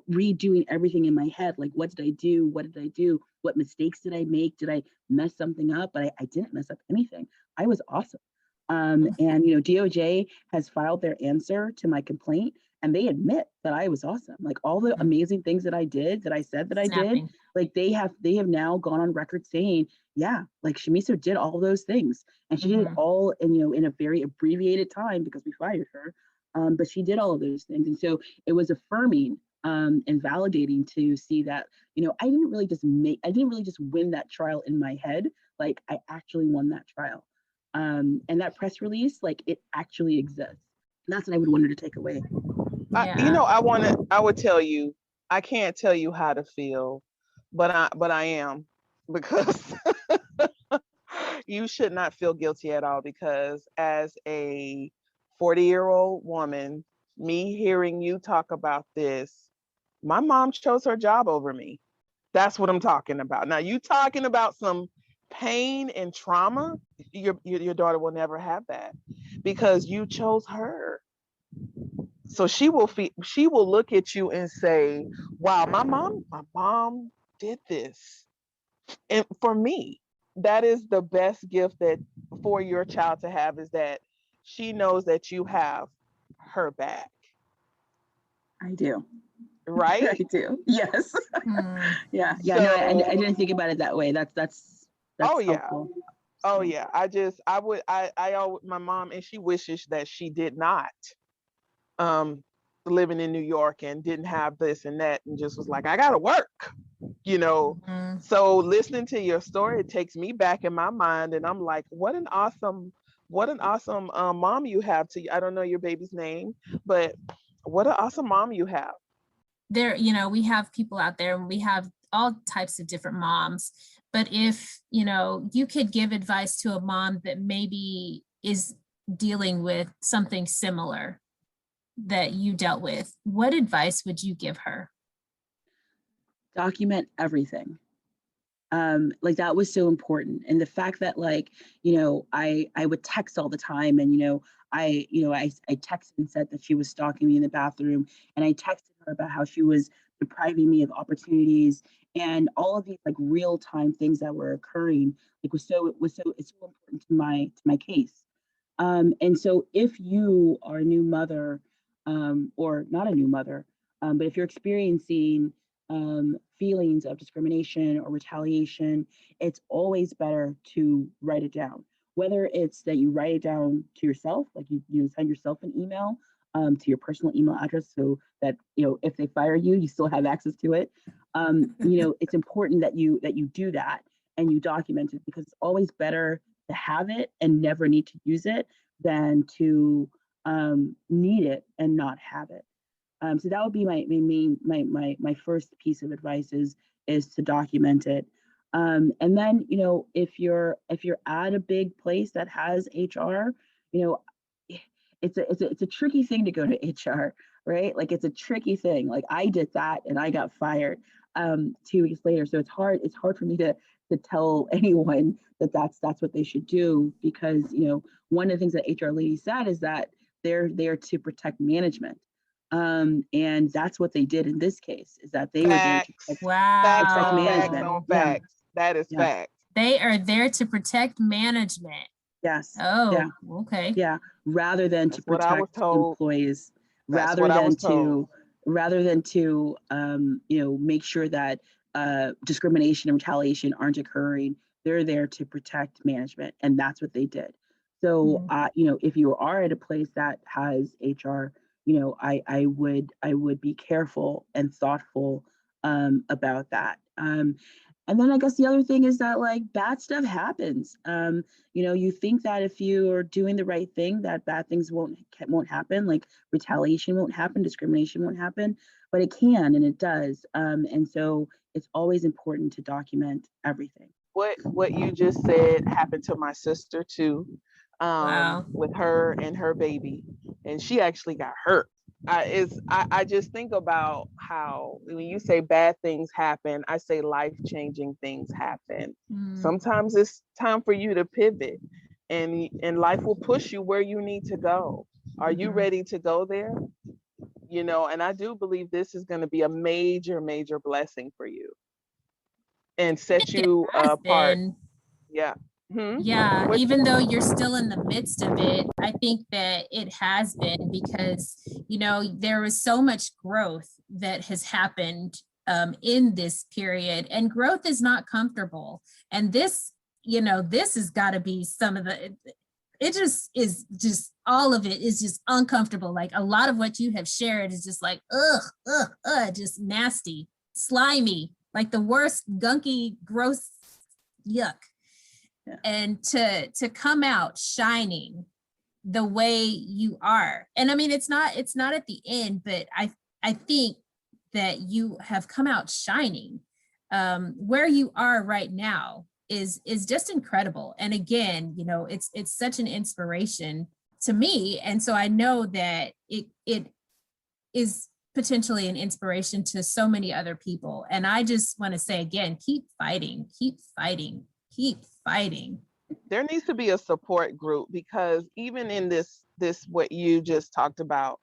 redoing everything in my head. Like, what did I do? What did I do? What mistakes did I make? Did I mess something up? But I didn't mess up anything. I was awesome. And DOJ has filed their answer to my complaint, and they admit that I was awesome. Like, all the amazing things that I did, that I said that I did, like they have now gone on record saying, yeah, like Shamiso did all those things, and she did it all in a very abbreviated time because we fired her. But she did all of those things, and so it was affirming and validating to see that I didn't really just win that trial in my head. Like, I actually won that trial. And that press release, like, it actually exists. And that's what I would want her to take away. I would tell you, I can't tell you how to feel, but I am, because you should not feel guilty at all, because as a 40-year-old woman, me hearing you talk about this, my mom chose her job over me. That's what I'm talking about. Now, you talking about some pain and trauma, your daughter will never have that, because you chose her. So she will look at you and say, wow, my mom did this. And for me, that is the best gift that for your child to have, is that she knows that you have her back. I do. Right? I do. Yes. Yeah. So, No, I didn't think about it that way. That's oh yeah. helpful. Oh yeah. My mom, and she wishes that she did not living in New York and didn't have this and that, and just was like, I gotta work, So listening to your story, it takes me back in my mind, and I'm like, what an awesome mom you have. I don't know your baby's name, but what an awesome mom you have. There, we have people out there, and we have all types of different moms. But if, you could give advice to a mom that maybe is dealing with something similar that you dealt with, what advice would you give her? Document everything. Like, that was so important. And the fact that, like, I would text all the time, and I texted and said that she was stalking me in the bathroom, and I texted her about how she was depriving me of opportunities, and all of these like real time things that were occurring, like, it's so important to my case. And so if you are a new mother, or not a new mother, but if you're experiencing feelings of discrimination or retaliation, it's always better to write it down. Whether it's that you write it down to yourself, like you send yourself an email to your personal email address, so that if they fire you, you still have access to it. It's important that you do that and you document it, because it's always better to have it and never need to use it than to need it and not have it. So that would be my first piece of advice is to document it. And then if you're at a big place that has HR, it's a tricky thing to go to HR, right? Like, it's a tricky thing. Like, I did that and I got fired 2 weeks later. So it's hard for me to tell anyone that that's what they should do, because one of the things that HR lady said is that they're there to protect management. And that's what they did in this case, is that they were there to protect, protect management. Facts. That is fact. They are there to protect management. Yes. Oh, yeah. Okay. Yeah. Rather than to protect employees, rather than to make sure that discrimination and retaliation aren't occurring. They're there to protect management, and that's what they did. So if you are at a place that has HR, I would be careful and thoughtful about that. And then I guess the other thing is that like bad stuff happens. You think that if you are doing the right thing, that bad things won't happen, like retaliation won't happen, discrimination won't happen, but it can and it does. And so it's always important to document everything. What you just said happened to my sister too, Wow. with her and her baby, and she actually got hurt. I just think about how when you say bad things happen, I say life-changing things happen. Mm, Sometimes it's time for you to pivot, and life will push you where you need to go. Are you mhm. ready to go there? And I do believe this is going to be a major, major blessing for you and I set think it you has apart. been. Yeah. Yeah, What? even though you're still in the midst of it, I think that it has been because, there was so much growth that has happened in this period, and growth is not comfortable. And this has got to be some of it just all of it is just uncomfortable. Like a lot of what you have shared is just like, just nasty, slimy, like the worst, gunky, gross, yuck. Yeah. And to come out shining the way you are, and I mean it's not at the end, but I think that you have come out shining. Where you are right now is just incredible, and again, it's such an inspiration to me, and so I know that it is potentially an inspiration to so many other people. And I just want to say again, keep fighting, keep fighting, keep fighting. There needs to be a support group, because even in this what you just talked about,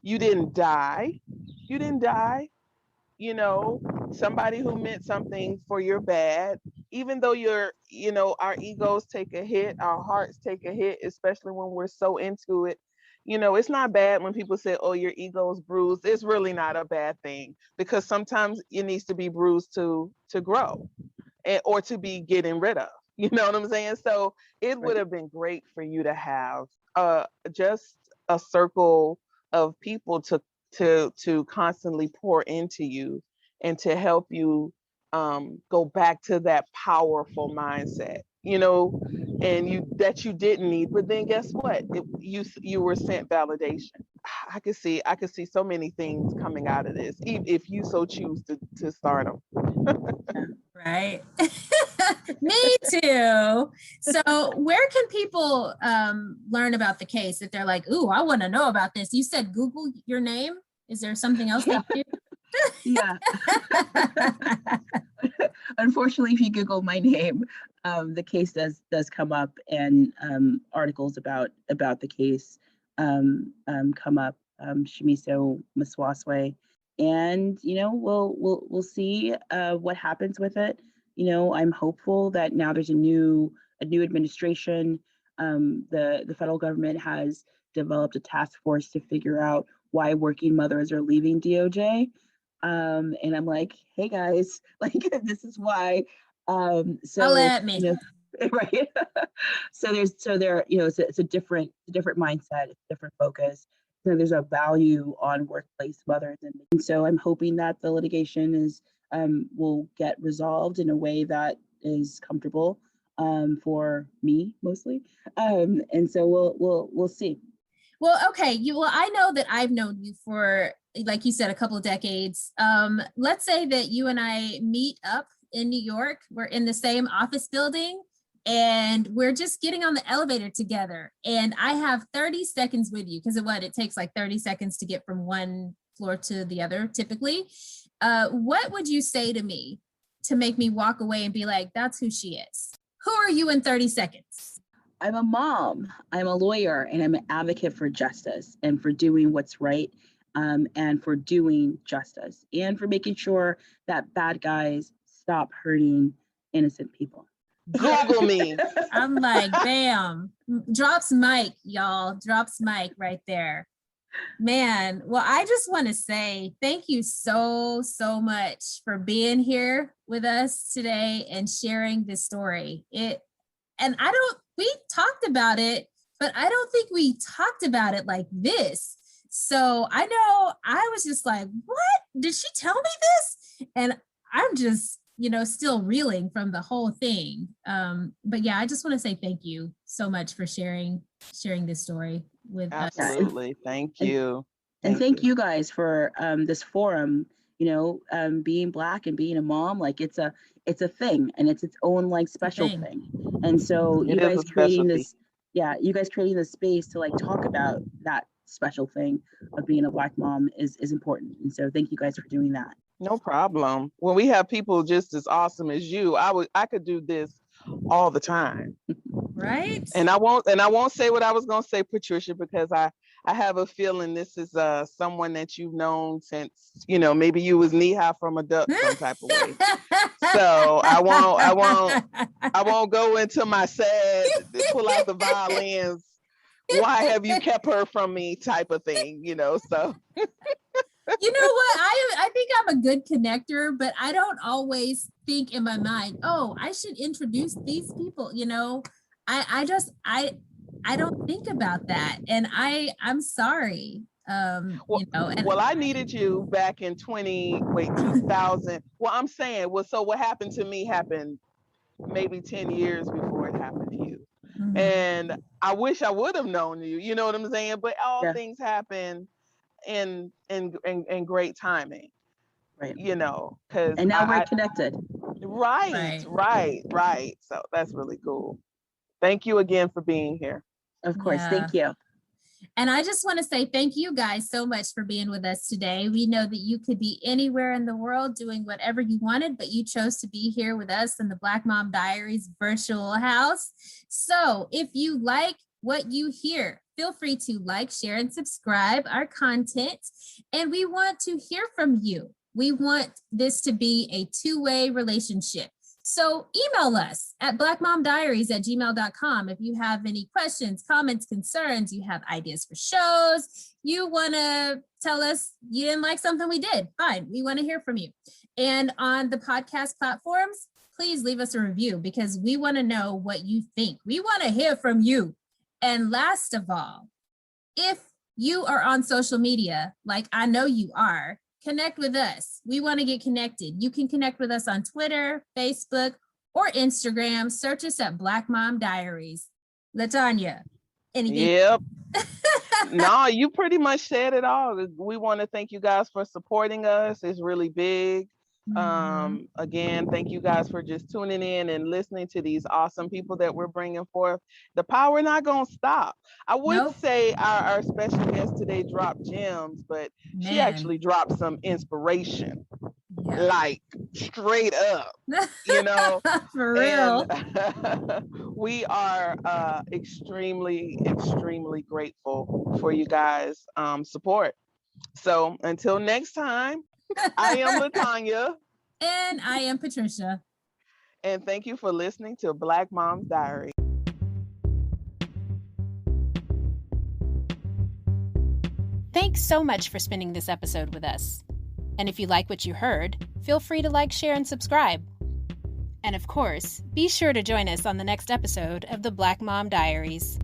you didn't die. You didn't die. Somebody who meant something for your bad, even though our egos take a hit, our hearts take a hit, especially when we're so into it. It's not bad when people say, oh, your ego's bruised. It's really not a bad thing, because sometimes it needs to be bruised to grow, or to be getting rid of. You know what I'm saying? So it would Right. have been great for you to have just a circle of people to constantly pour into you, and to help you go back to that powerful mindset. And you didn't need. But then guess what? You were sent validation. I could see so many things coming out of this, if you so choose to start them. Right. Me too. So where can people learn about the case if they're like, ooh, I want to know about this? You said Google your name. Is there something else they Yeah. can Yeah. do? Unfortunately, if you Google my name, the case does come up, and articles about the case come up. Shamiso Maswaswe, and we'll see what happens with it. I'm hopeful that now there's a new administration. The federal government has developed a task force to figure out why working mothers are leaving DOJ. And I'm like, hey guys, like this is why. Holla So at me. right. It's a different mindset, it's a different focus. So there's a value on workplace mothers, and so I'm hoping that the litigation will get resolved in a way that is comfortable for me mostly. And so we'll see. Well, okay. Well, I know that I've known you for, like you said, a couple of decades. Let's say that you and I meet up in New York. We're in the same office building and we're just getting on the elevator together. And I have 30 seconds with you because it takes like 30 seconds to get from one floor to the other typically. What would you say to me to make me walk away and be like, that's who she is? Who are you in 30 seconds? I'm a mom, I'm a lawyer, and I'm an advocate for justice and for doing what's right, and for doing justice and for making sure that bad guys stop hurting innocent people. Google me. I'm like, bam, drops mic, y'all, drops mic right there. Man, well, I just want to say thank you so, so much for being here with us today and sharing this story. We talked about it, but I don't think we talked about it like this. So I know I was just like, what? Did she tell me this? And I'm just, still reeling from the whole thing. But yeah, I just want to say thank you so much for sharing this story with us. Absolutely. Thank And- you. And thank you guys for this forum. Being Black and being a mom, like it's a thing, and it's its own like special thing. And so It is a specialty. you guys creating this space to like talk about that special thing of being a Black mom is important. And so thank you guys for doing that. No problem. When we have people just as awesome as you, I could do this all the time. Right. And I won't say what I was going to say, Patricia, because I have a feeling this is someone that you've known since, maybe you was knee high from a duck some type of way. So I won't go into my sad, pull out the violins. Why have you kept her from me type of thing, so. You know what? I think I'm a good connector, but I don't always think in my mind, oh, I should introduce these people. I don't think about that. And I'm sorry. Well, I needed you back in 2000. Well, I'm saying, so what happened to me happened maybe 10 years before it happened to you. Mhm. And I wish I would have known you, you know what I'm saying? But all things happen in great timing, Right. because And now we're connected. Right. So that's really cool. Thank you again for being here. Of course. Yeah. Thank you. And I just want to say thank you guys so much for being with us today. We know that you could be anywhere in the world doing whatever you wanted, but you chose to be here with us in the Black Mom Diaries virtual house. So if you like what you hear, feel free to like, share, and subscribe our content. And we want to hear from you. We want this to be a two-way relationship. So email us at blackmomdiaries@gmail.com if you have any questions, comments, concerns, you have ideas for shows, you want to tell us you didn't like something we did, fine. We want to hear from you. And on the podcast platforms, please leave us a review because we want to know what you think. We want to hear from you. And last of all, if you are on social media, like I know you are, connect with us. We want to get connected. You can connect with us on Twitter, Facebook, or Instagram. Search us at Black Mom Diaries. LaTanya, anything? Yep. No, you pretty much said it all. We want to thank you guys for supporting us. It's really big. Again, thank you guys for just tuning in and listening to these awesome people that we're bringing forth. The power not gonna stop. I would say our special guest today dropped gems, but she actually dropped some inspiration, like straight up, For real. We are extremely grateful for you guys' support. So until next time, I am LaTanya. And I am Patricia. And thank you for listening to Black Mom's Diary. Thanks so much for spending this episode with us. And if you like what you heard, feel free to like, share, and subscribe. And of course, be sure to join us on the next episode of the Black Mom Diaries.